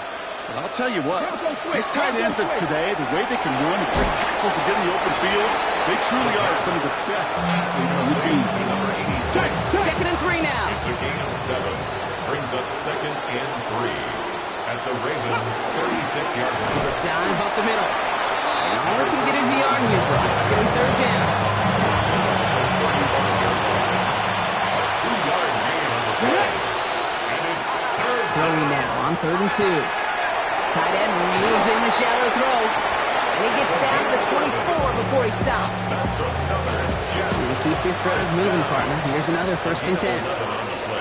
But I'll tell you what, these tight ends of today, the way they can run and break tackles and get in the open field, they truly are some of the best athletes on the team. Second and 3 now. It's a gain of 7. Brings up second and 3 at the Ravens' 36-yard line. He's a dive up the middle. And all they can get is a yard here, Brock. It's going to be third down. A 2-yard gain on the play. And it's third. Throwing now on 3rd and 2. Tight end reels in the shallow throw. And he gets down to the 24 before he stops. That's another Jets. We'll keep this drive moving, partner. Here's another first and 10.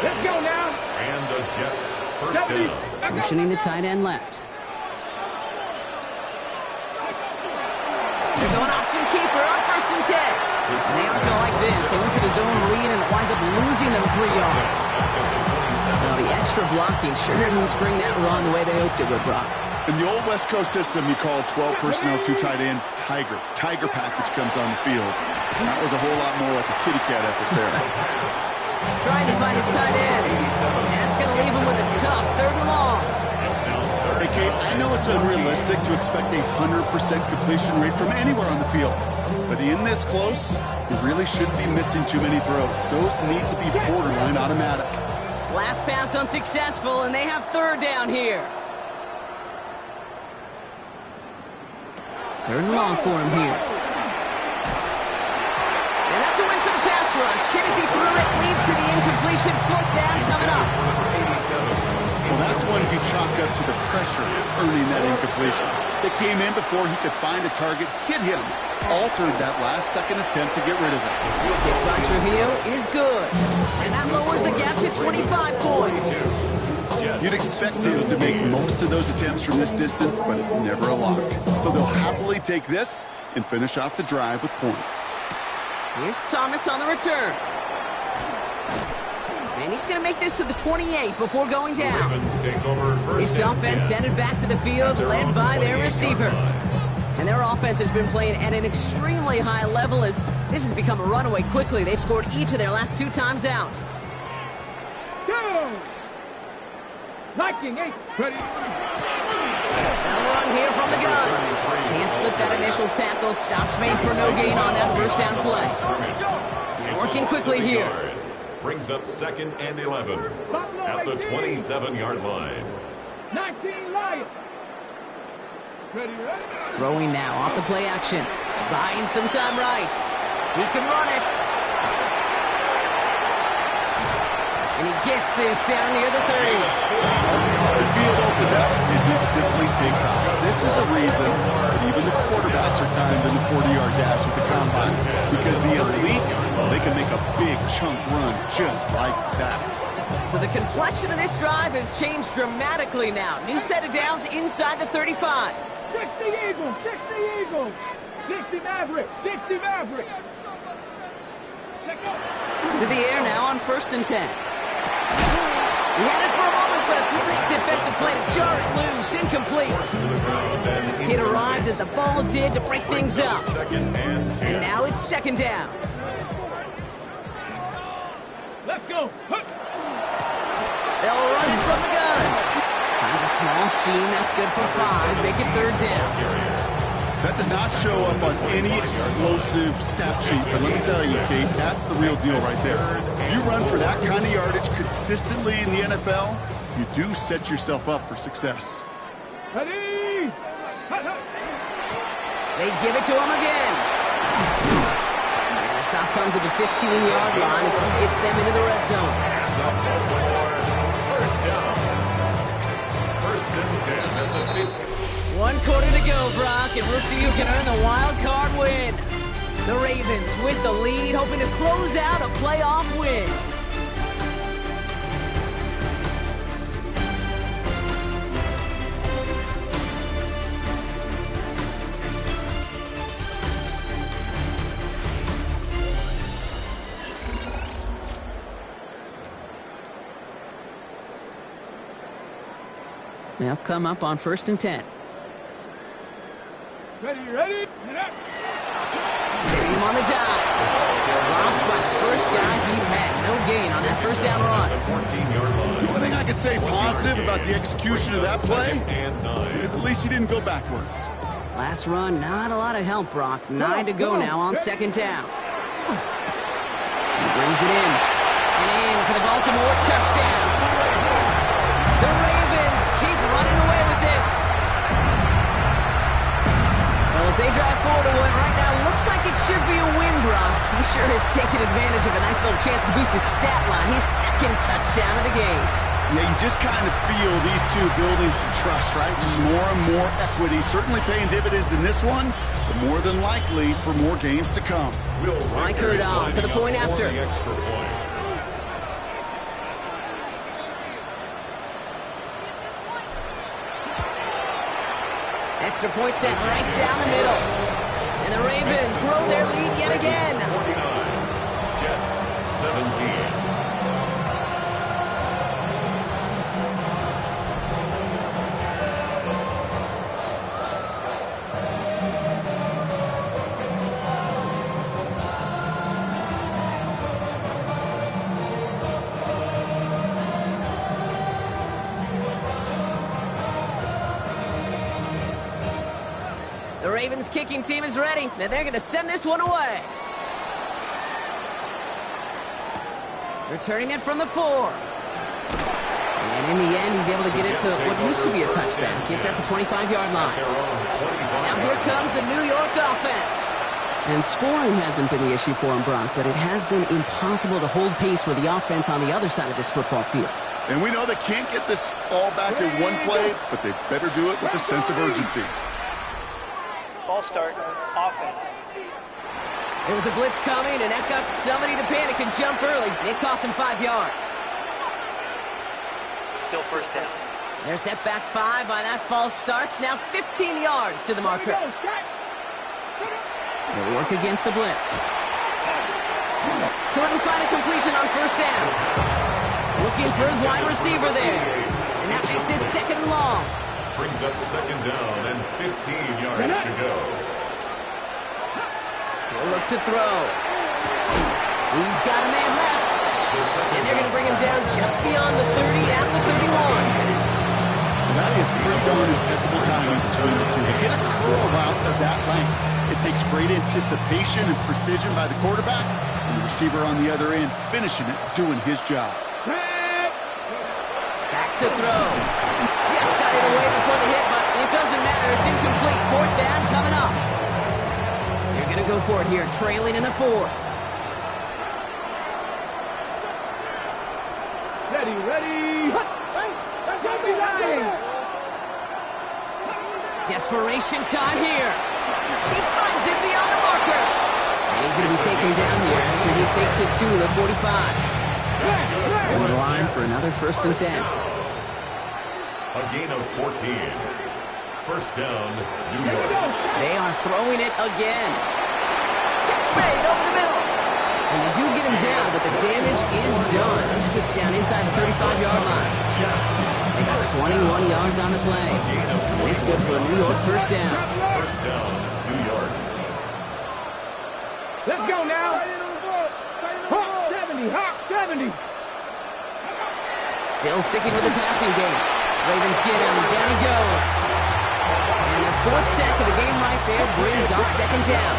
Let's go now. And the Jets first down. Motioning the tight end left. They're going option keeper on first and 10. And they aren't going like this. They went to the zone read and it winds up losing them 3 yards. Well, the extra blocking sure didn't spring that run the way they hoped it would, Brock. In the old West Coast system, you call 12 personnel, 2 tight ends, Tiger. Tiger package comes on the field. And that was a whole lot more like a kitty cat effort there. Trying to find his tight end. That's going to leave him with a tough 3rd and long. Hey, Kate, I know it's unrealistic to expect a 100% completion rate from anywhere on the field. But in this close, you really shouldn't be missing too many throws. Those need to be borderline automatic. Last pass unsuccessful, and they have 3rd down here. 3rd and long for him here. And that's a win for the pass rush. Hit as he threw it, leads to the incompletion. 4th down coming up. Well, that's one you chalk up to the pressure earning that incompletion. They came in before he could find a target, hit him, altered that last-second attempt to get rid of it. Kick by Trujillo is good. And that lowers the gap to 25 points. You'd expect him to make most of those attempts from this distance, but it's never a lock. So they'll happily take this and finish off the drive with points. Here's Thomas on the return. And he's going to make this to the 28 before going down. This offense headed back to the field, led by their receiver. And their offense has been playing at an extremely high level as this has become a runaway quickly. They've scored each of their last 2 times out. Go! Liking 8. Ready. They'll run here from the gun. Can't slip that initial tackle. Stops made for no gain on that 1st down play. They're working quickly here. Brings up 2nd and 11 at the 27-yard line. 19 Lions. Ready. Throwing now off the play action. Buying some time right. He can run it. And he gets this down near the 30. The field opened up, and he simply takes off. This is a reason that even the quarterbacks are timed in the 40-yard dash at the combine. Because the elite, they can make a big chunk run just like that. So the complexion of this drive has changed dramatically now. New set of downs inside the 35. 60 Eagles, 60 Eagles. 60 Maverick, 60 Maverick. To the air now on 1st and 10. He had it for a moment, but a great defensive play to jar it loose, incomplete. It arrived as the ball did to break things up. And now it's 2nd down. Let's go. They'll run it from the gun. Finds a small seam, that's good for 5. Make it 3rd down. That does not show up on any explosive stat sheet, but let me tell you, Kate, that's the real deal right there. You run for that kind of yardage consistently in the NFL, you do set yourself up for success. Ready. They give it to him again. And the stop comes at the 15-yard line as he gets them into the red zone. 1st down. 1st and 10 at the 50. 1 quarter to go, Brock, and we'll see who can earn the wild card win. The Ravens with the lead, hoping to close out a playoff win. They'll come up on 1st and 10. Ready. Hitting him on the dive. Dropped by the first guy he met. No gain on that 1st down run. The only thing I could say positive about the execution of that play is at least he didn't go backwards. Last run, not a lot of help, Brock. 9 to go now on 2nd down. He brings it in. And in for the Baltimore touchdown. The Ravens keep running away with this. Well, as they drive forward to what right now looks like it should be a win, Brock. He sure has taken advantage of a nice little chance to boost his stat line. His 2nd touchdown of the game. Yeah, you just kind of feel these two building some trust, right? Just more and more equity. Certainly paying dividends in this one, but more than likely for more games to come. Reichert on for the point after. Extra point set right down the middle. And the Ravens grow their lead yet again. 49. Jets 17. Ravens kicking team is ready, and they're going to send this one away. Returning it from the 4. And in the end, he's able to get it to what used to be a touchback. It's at the 25-yard line. Now here comes the New York offense. And scoring hasn't been the issue for him, Brock, but it has been impossible to hold pace with the offense on the other side of this football field. And we know they can't get this all back in one play, but they better do it with a sense of urgency. Ball start, offense. There was a blitz coming, and that got somebody to panic and jump early. It cost him 5 yards. Still first down. They're set back 5 by that false start. Now 15 yards to the marker. They'll work against the blitz. Couldn't find a completion on first down. Looking for his wide receiver there. And that makes it 2nd and long. Brings up 2nd down and 15 yards to go. He'll look to throw. He's got a man left. And they're going to bring him down just beyond the 30 at the 31. That is pretty darn impeccable timing between the two. To hit a curl route of that length, it takes great anticipation and precision by the quarterback, and the receiver on the other end finishing it, doing his job. Back to throw. Just got it away before the hit, but it doesn't matter. It's incomplete. 4th down coming up. They're going to go for it here, trailing in the 4th. Ready. Desperation time here. He finds it beyond the marker. And he's going to be taken down here after he takes it to the 45. On the line for another 1st and 10. A gain of 14. First down, New York. They are throwing it again. Catch made over the middle. And they do get him down, but the damage is done. This gets down inside the 35-yard line. They got 21 yards on the play. And it's good for a New York first down. First down, New York. Let's go now. Hawk 70, Hawk 70. Still sticking with the passing game. Ravens get him. Down he goes. And the 4th sack of the game right there brings up 2nd down.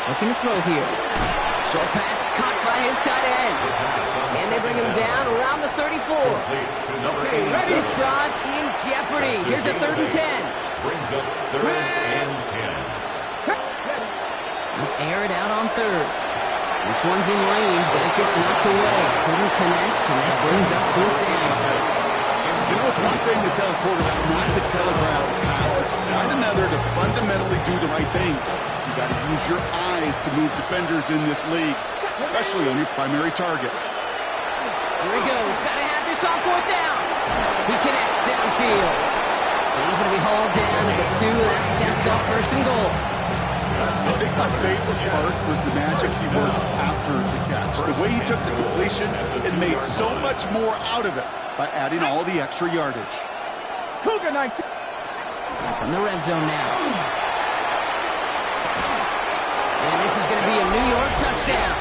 Looking to throw here. Short pass caught by his tight end. And they bring him down around the 34. This drive in jeopardy. Here's a 3rd and 10. Brings up 3rd and 10. He'll air it out on 3rd. This one's in range, but it gets knocked away. Couldn't connect, and that brings up 4th down. You know, it's one thing to tell a quarterback not to telegraph a pass. It's quite another to fundamentally do the right things. You got to use your eyes to move defenders in this league, especially on your primary target. Here he goes. Got to have this on 4th down. He connects downfield. And he's going to be hauled down at the 2. That sets up 1st and goal. I think my favorite part was the magic he worked after the catch. The way he took the completion and made so much more out of it by adding all the extra yardage. Cougar 19. From the red zone now. And this is going to be a New York touchdown.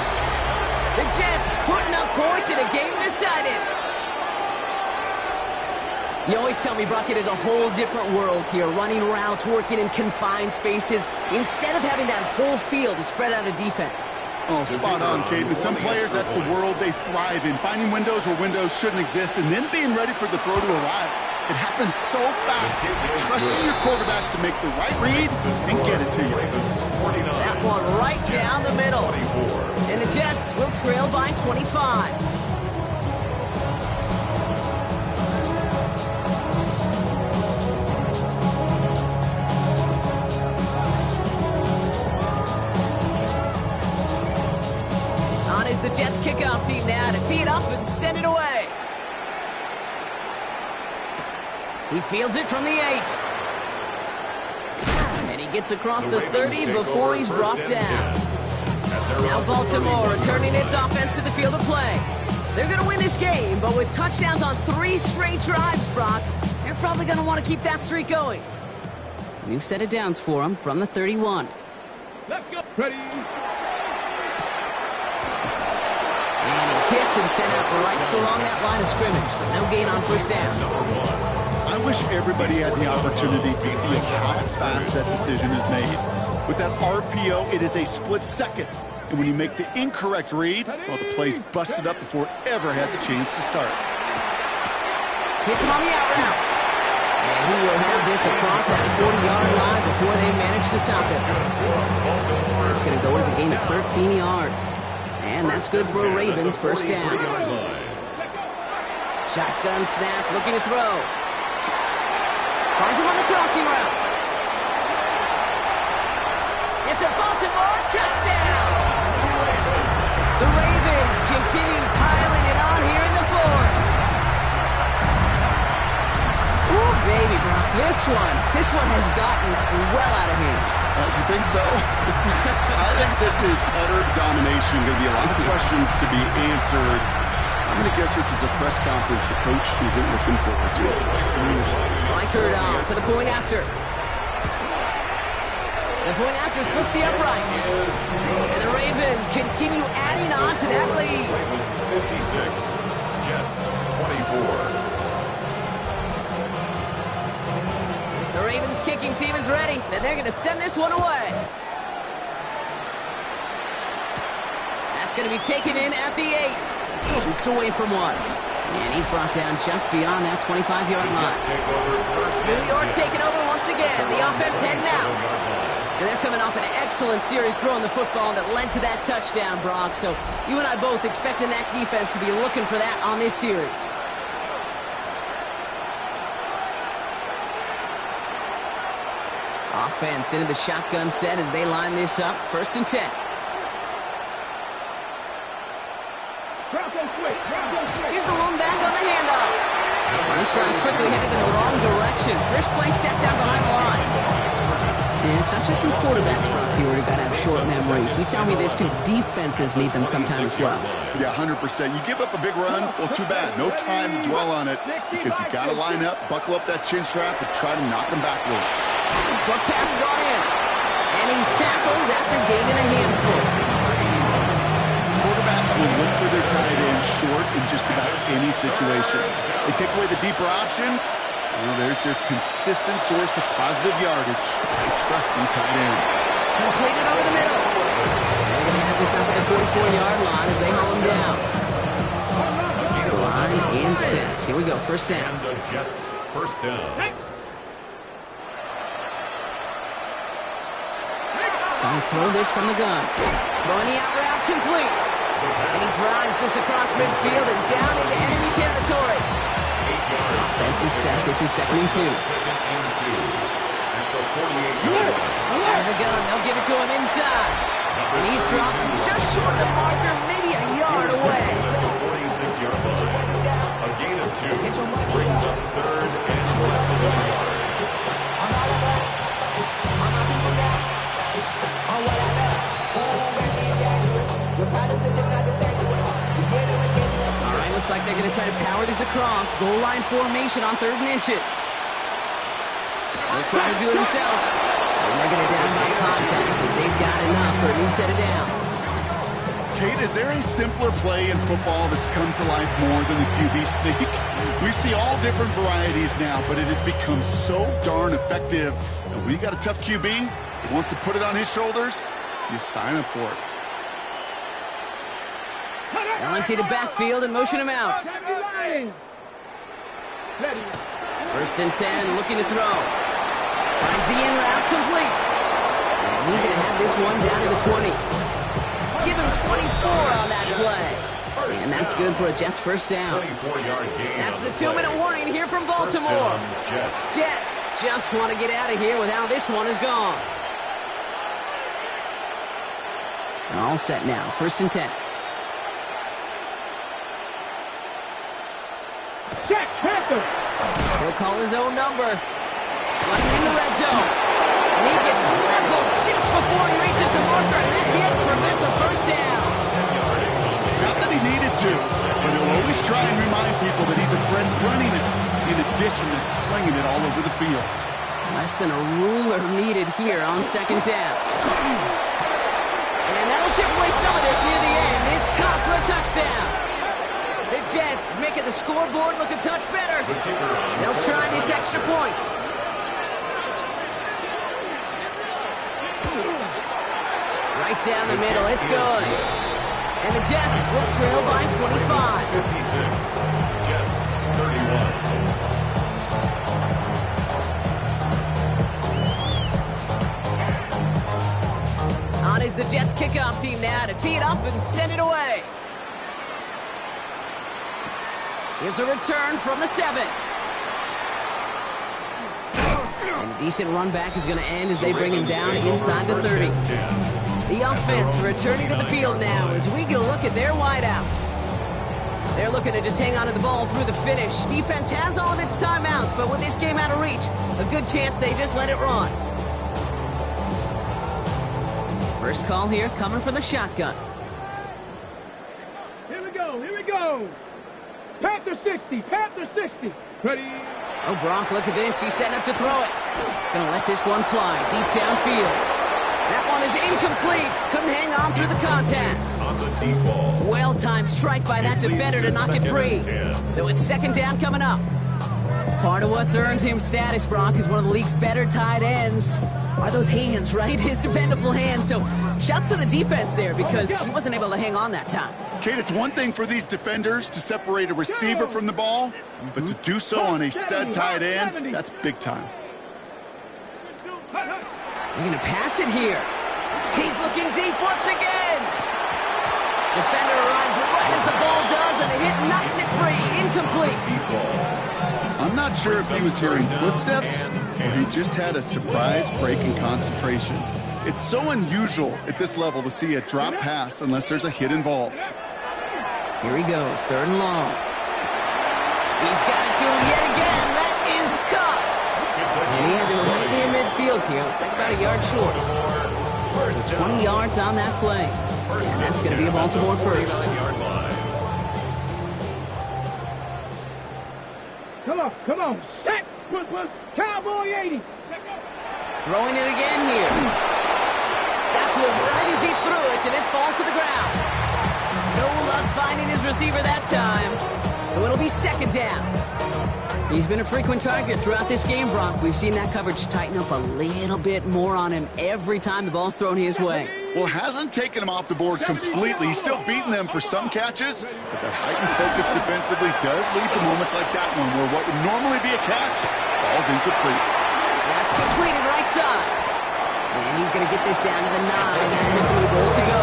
The Jets putting up points in a game decided. You always tell me, Brock, it is a whole different world here. Running routes, working in confined spaces, instead of having that whole field to spread out a defense. Oh, spot on, Kate. With some players, that's the world they thrive in. Finding windows where windows shouldn't exist and then being ready for the throw to arrive. It happens so fast. Trusting your quarterback to make the right read and get it to you. That one right down the middle. And the Jets will trail by 25. The Jets kickoff team now to tee it up and send it away. He fields it from the 8. And he gets across the 30 before he's brought down. Now Baltimore returning its offense to the field of play. They're going to win this game, but with touchdowns on 3 straight drives, Brock, they're probably going to want to keep that streak going. New set of downs for them from the 31. Let's go. Ready. And he He's hit and sent out right along that line of scrimmage, so no gain on first down. I wish everybody had the opportunity to feel how fast that decision is made. With that RPO, it is a split second. And when you make the incorrect read, well, the play's busted up before it ever has a chance to start. Hits him on the out route. And he will have this across that 40-yard line before they manage to stop it. It's going to go as a gain of 13 yards. And that's good for a Ravens first down. Shotgun snap, looking to throw. Finds him on the crossing route. It's a Baltimore touchdown! The Ravens continue piling it on here in the fourth. Ooh, baby, Brock, this one has gotten well out of hand. You think so? I think this is utter domination. Going to be a lot of questions to be answered. I'm going to guess this is a press conference the coach isn't looking forward to. Reichard on for the point after. The point after splits the upright. And the Ravens continue adding on to that lead. Ravens 56, Jets 24. The Ravens kicking team is ready, and they're going to send this one away. That's going to be taken in at the 8. Weeks away from one. And he's brought down just beyond that 25-yard line. New York taking over once again. The offense heading out. And they're coming off an excellent series throwing the football that led to that touchdown, Brock. So you and I both expecting that defense to be looking for that on this series. Offense into the shotgun set as they line this up. 1st and 10. Here's the lone back on the handoff. This drive's quickly headed in the wrong direction. First play set down behind the line. And it's not just some quarterbacks, Brock, here who got to have short memories. You tell me this too, defenses need them sometimes as well. Yeah, 100%. You give up a big run, well, too bad. No time to dwell on it because you got to line up, buckle up that chin strap, and try to knock them backwards. Short pass brought in. And he's tackled after gaining a handful. Quarterbacks will look for their tight end short in just about any situation. They take away the deeper options. Well, there's their consistent source of positive yardage. They trust in tight end. Completed over the middle. They're going to have this up at the 44-yard line as they haul him down. Line and set. Here we go, first down. And the Jets first down. I'll throw this from the gun. Throwing the out route complete. And he drives this across midfield and down into enemy territory. Offense is set. This is 2nd and 2. 2nd and 2. At the 48-yard line. Out of the gun. They'll give it to him inside. And he's dropped just short of the marker, maybe a yard away. 46-yard line. A gain of 2 brings up 3rd and less than a yard. All right, looks like they're going to try to power this across. Goal line formation on 3rd and inches. They'll try to do it himself. And they're going to down by contact as they've got enough for a new set of downs. Kate, is there a simpler play in football that's come to life more than the QB sneak? We see all different varieties now, but it has become so darn effective. And when you got a tough QB who wants to put it on his shoulders, you sign up for it. They'll empty the backfield and motion him out. 1st and 10, looking to throw. Finds the in route complete. And he's going to have this one down to the 20. Give him 24 on that play. And that's good for a Jets first down. 24-yard gain. That's the 2-minute warning here from Baltimore. Jets just want to get out of here with how this one is gone. All set now, 1st and 10. He'll call his own number. Running in the red zone. And he gets leveled just before he reaches the marker. And that hit prevents a first down. Not that he needed to, but he'll always try and remind people that he's a threat running it in addition to slinging it all over the field. Less than a ruler needed here on 2nd down. And that'll chip away some of this near the end. It's caught for a touchdown. Jets making the scoreboard look a touch better. The kicker on They'll try this extra point. Right down the middle, it's good. And the Jets will trail by 25. 56. Jets 31. On is the Jets kickoff team now to tee it up and send it away. Here's a return from the 7. And a decent run back is going to end as they bring him down inside the 30. The offense returning to the field now as we get a look at their wideouts. They're looking to just hang on to the ball through the finish. Defense has all of its timeouts, but with this game out of reach, a good chance they just let it run. First call here coming from the shotgun. Here we go, here we go. Panther 60, Panther 60. Ready? Oh, Gronk, look at this. He's setting up to throw it. Gonna let this one fly deep downfield. That one is incomplete. Couldn't hang on through the contact. On the deep ball. Well-timed strike by that defender to knock it free. So it's second down coming up. Part of what's earned him status, Brock, is one of the league's better tight ends. Are those hands, right? His dependable hands. So shouts to the defense there because he wasn't able to hang on that time. Kate, it's one thing for these defenders to separate a receiver from the ball, but to do so on a stud tight end, that's big time. They're going to pass it here. He's looking deep once again. Defender arrives right as the ball does, and the hit knocks it free. Incomplete. I'm not sure if he was hearing footsteps or he just had a surprise break in concentration. It's so unusual at this level to see a drop pass unless there's a hit involved. Here he goes, third and long. He's got it to him yet again. That is caught. And he has it right near midfield here. Looks like about a yard short. So 20 yards on that play. And that's going to be a Baltimore first. Come on, set. Cowboy 80. Throwing it again here. Got to him right as he threw it, and it falls to the ground. No luck finding his receiver that time. So it'll be second down. He's been a frequent target throughout this game, Brock. We've seen that coverage tighten up a little bit more on him every time the ball's thrown his way. Well, hasn't taken him off the board completely. He's still beating them for some catches, but that heightened focus defensively does lead to moments like that one where what would normally be a catch falls incomplete. That's completed right side. And he's going to get this down to the 9. That puts him in the goal to go.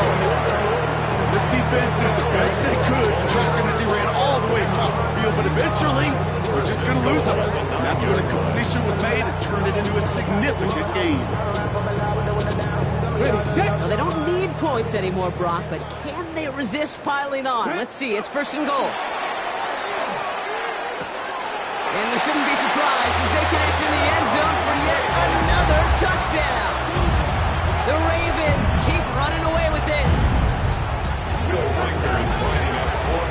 This defense did the best they could, tracking as he ran all the way across the field, but eventually we're just going to lose him. And that's when a completion was made and turned it into a significant gain. Well, they don't need points anymore, Brock, but can they resist piling on? Let's see. It's first and goal. And we shouldn't be surprised as they connect in the end zone for yet another touchdown. The Ravens keep running away with this.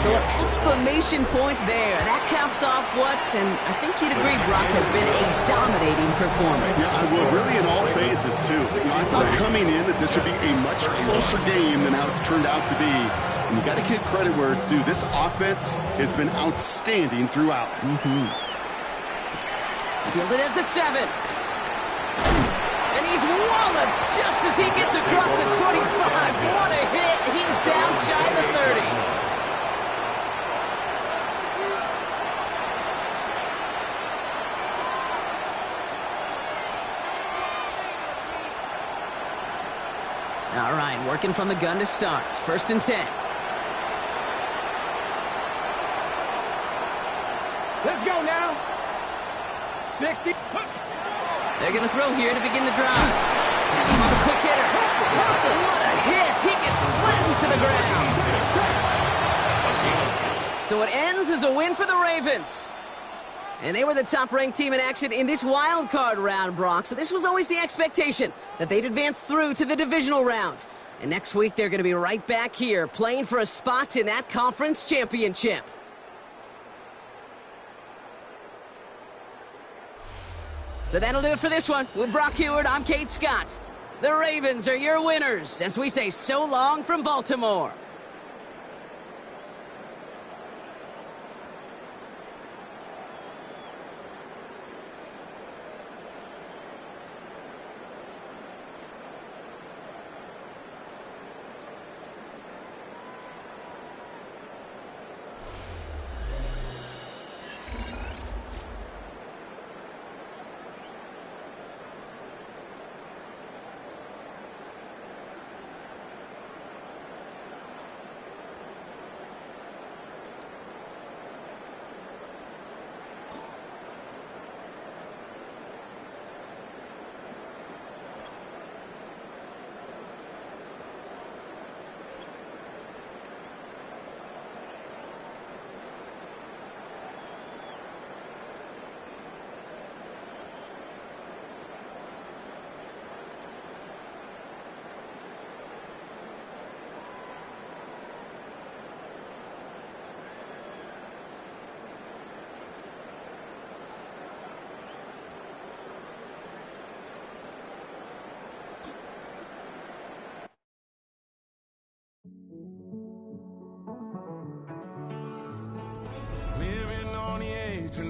So an exclamation point there. That caps off what, and I think you'd agree, Brock, has been a dominating performance. Yeah, I will. Really in all phases, too. I thought coming in that this would be a much closer game than how it's turned out to be. And you got to give credit where it's due. This offense has been outstanding throughout. Fielded at the 7. And he's walloped just as he gets across the 25. What a hit. He's down shy of the 30. All right, working from the gun to start. First and 10. Let's go now. 60. They're going to throw here to begin the drive. That's another quick hitter. What a hit. He gets flattened to the ground. So it ends as a win for the Ravens. And they were the top-ranked team in action in this wild card round, Brock. So this was always the expectation that they'd advance through to the divisional round. And next week, they're going to be right back here playing for a spot in that conference championship. So that'll do it for this one. With Brock Huard, I'm Kate Scott. The Ravens are your winners as we say so long from Baltimore.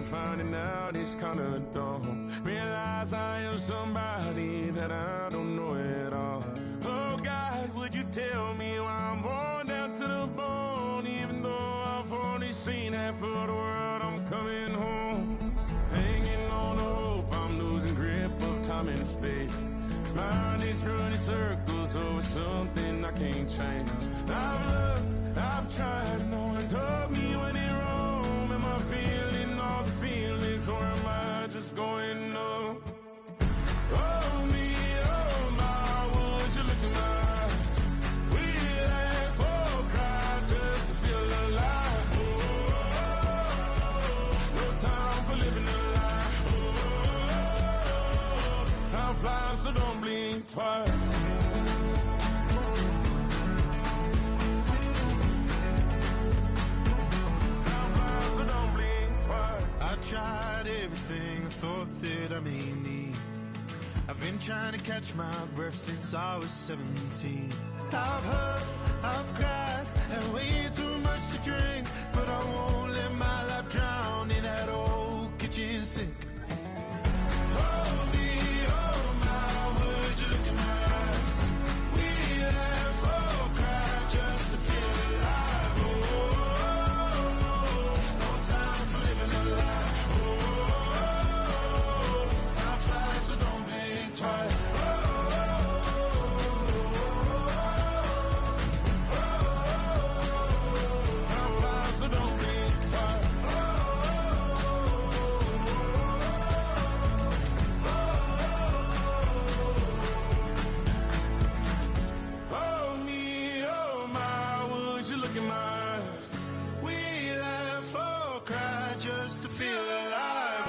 finding out it's kinda dumb. Realize I am somebody that I don't know at all. Oh God, would you tell me why I'm worn down to the bone? Even though I've only seen half of the world, I'm coming home. Hanging on to hope, I'm losing grip of time and space. Mind is running circles over something I can't change. I've looked, I've tried, no one told me when it wrong. Am I feeling all the feelings, or am I just going up? Oh me, oh my, would you look in my eyes? We laugh or cry just to feel alive. Oh, no time for living a lie. Oh, time flies, so don't blink twice. I tried everything I thought that I may need. I've been trying to catch my breath since I was 17. I've hurt, I've cried, had way too much to drink, but I won't let my life drown in that old kitchen sink. Oh me, oh my, would you look in my eyes? We laugh or cry just to feel alive. Oh, no time for living a lie. Oh, time flies, so don't blink twice. Time flies, so don't blink twice. Oh me, oh my, would you look in my eyes? We laugh or cry just to feel alive.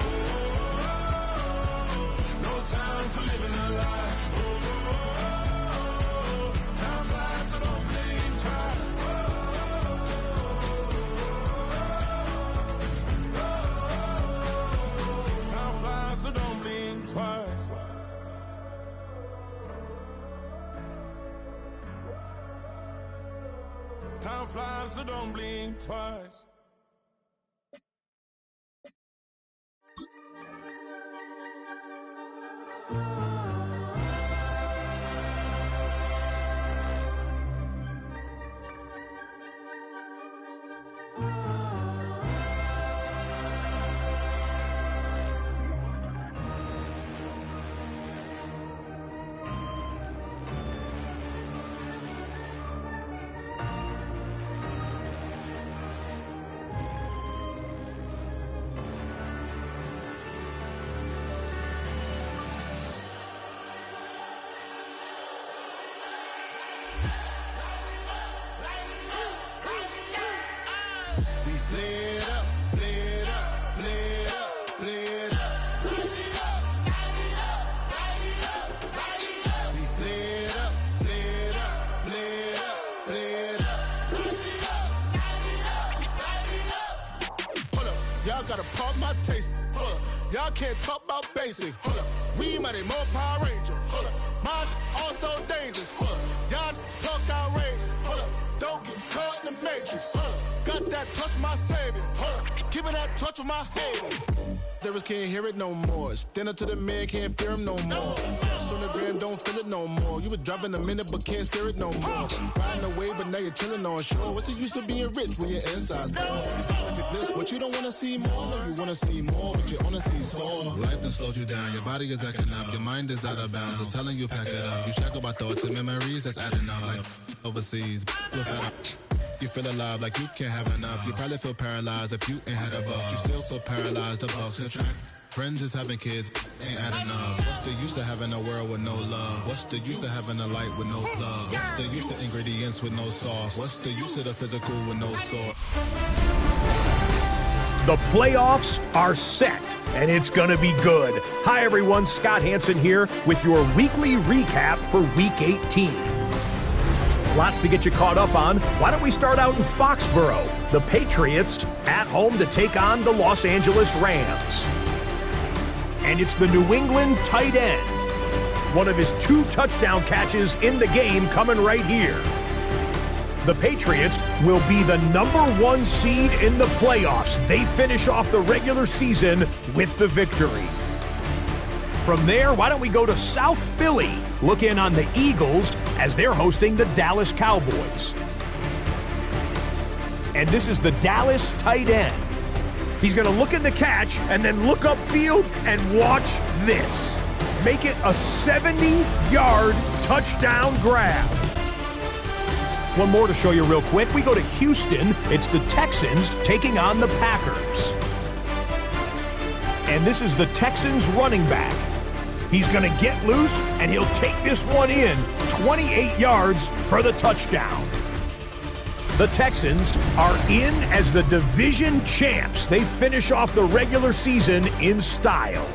Oh, no time for living a lie. Oh, time flies, so don't blink twice. Time flies, so don't blink twice. Time flies, so don't blink twice. We played up, played up, played up, played up. We played up, played up, played up, played up. Hold up, y'all gotta pump my taste. Hold up, y'all can't talk about basic. Hold up, we mighty more Power Ranger. Hold up, mine also dangerous. Hold up, y'all talk outrageous. Hold up, don't get caught in the matrix. Hold up, got that touch my savior. Hold up, keeping that touch with my hater. Lyrics can't hear it no more. Stand up to the man, can't fear him no more. Sonogram don't feel it no more. You were driving a minute but can't steer it no more. Riding away but now you're chilling on shore. What's the use of being rich when your inside's poor? Is it this what you don't wanna see more? No, you wanna see more, but you wanna see soul. Life done slowed you down. Your body is acting up. Your mind is out of bounds. It's telling you pack it up. You shackle by thoughts and memories that's adding up. Like overseas, you feel alive like you can't have enough. You probably feel paralyzed if you ain't had a buck. You still feel paralyzed. The bucks attract. Friends is having kids, ain't adding up. What's the use of having a world with no love? What's the use of having a light with no plug? What's the use of ingredients with no sauce? What's the use of the physical with no soul? The playoffs are set, and it's going to be good. Hi, everyone. Scott Hansen here with your weekly recap for Week 18. Lots to get you caught up on. Why don't we start out in Foxborough? The Patriots at home to take on the Los Angeles Rams. And it's the New England tight end. One of his 2 touchdown catches in the game coming right here. The Patriots will be the #1 seed in the playoffs. They finish off the regular season with the victory. From there, why don't we go to South Philly? Look in on the Eagles as they're hosting the Dallas Cowboys. And this is the Dallas tight end. He's going to look at the catch and then look upfield and watch this. Make it a 70-yard touchdown grab. One more to show you real quick. We go to Houston. It's the Texans taking on the Packers. And this is the Texans running back. He's going to get loose, and he'll take this one in. 28 yards for the touchdown. The Texans are in as the division champs. They finish off the regular season in style.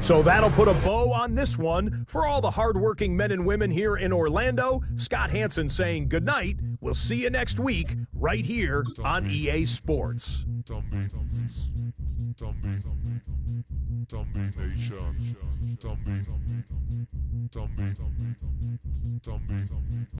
So that'll put a bow on this one. For all the hardworking men and women here in Orlando, Scott Hanson saying goodnight. We'll see you next week right here on EA Sports.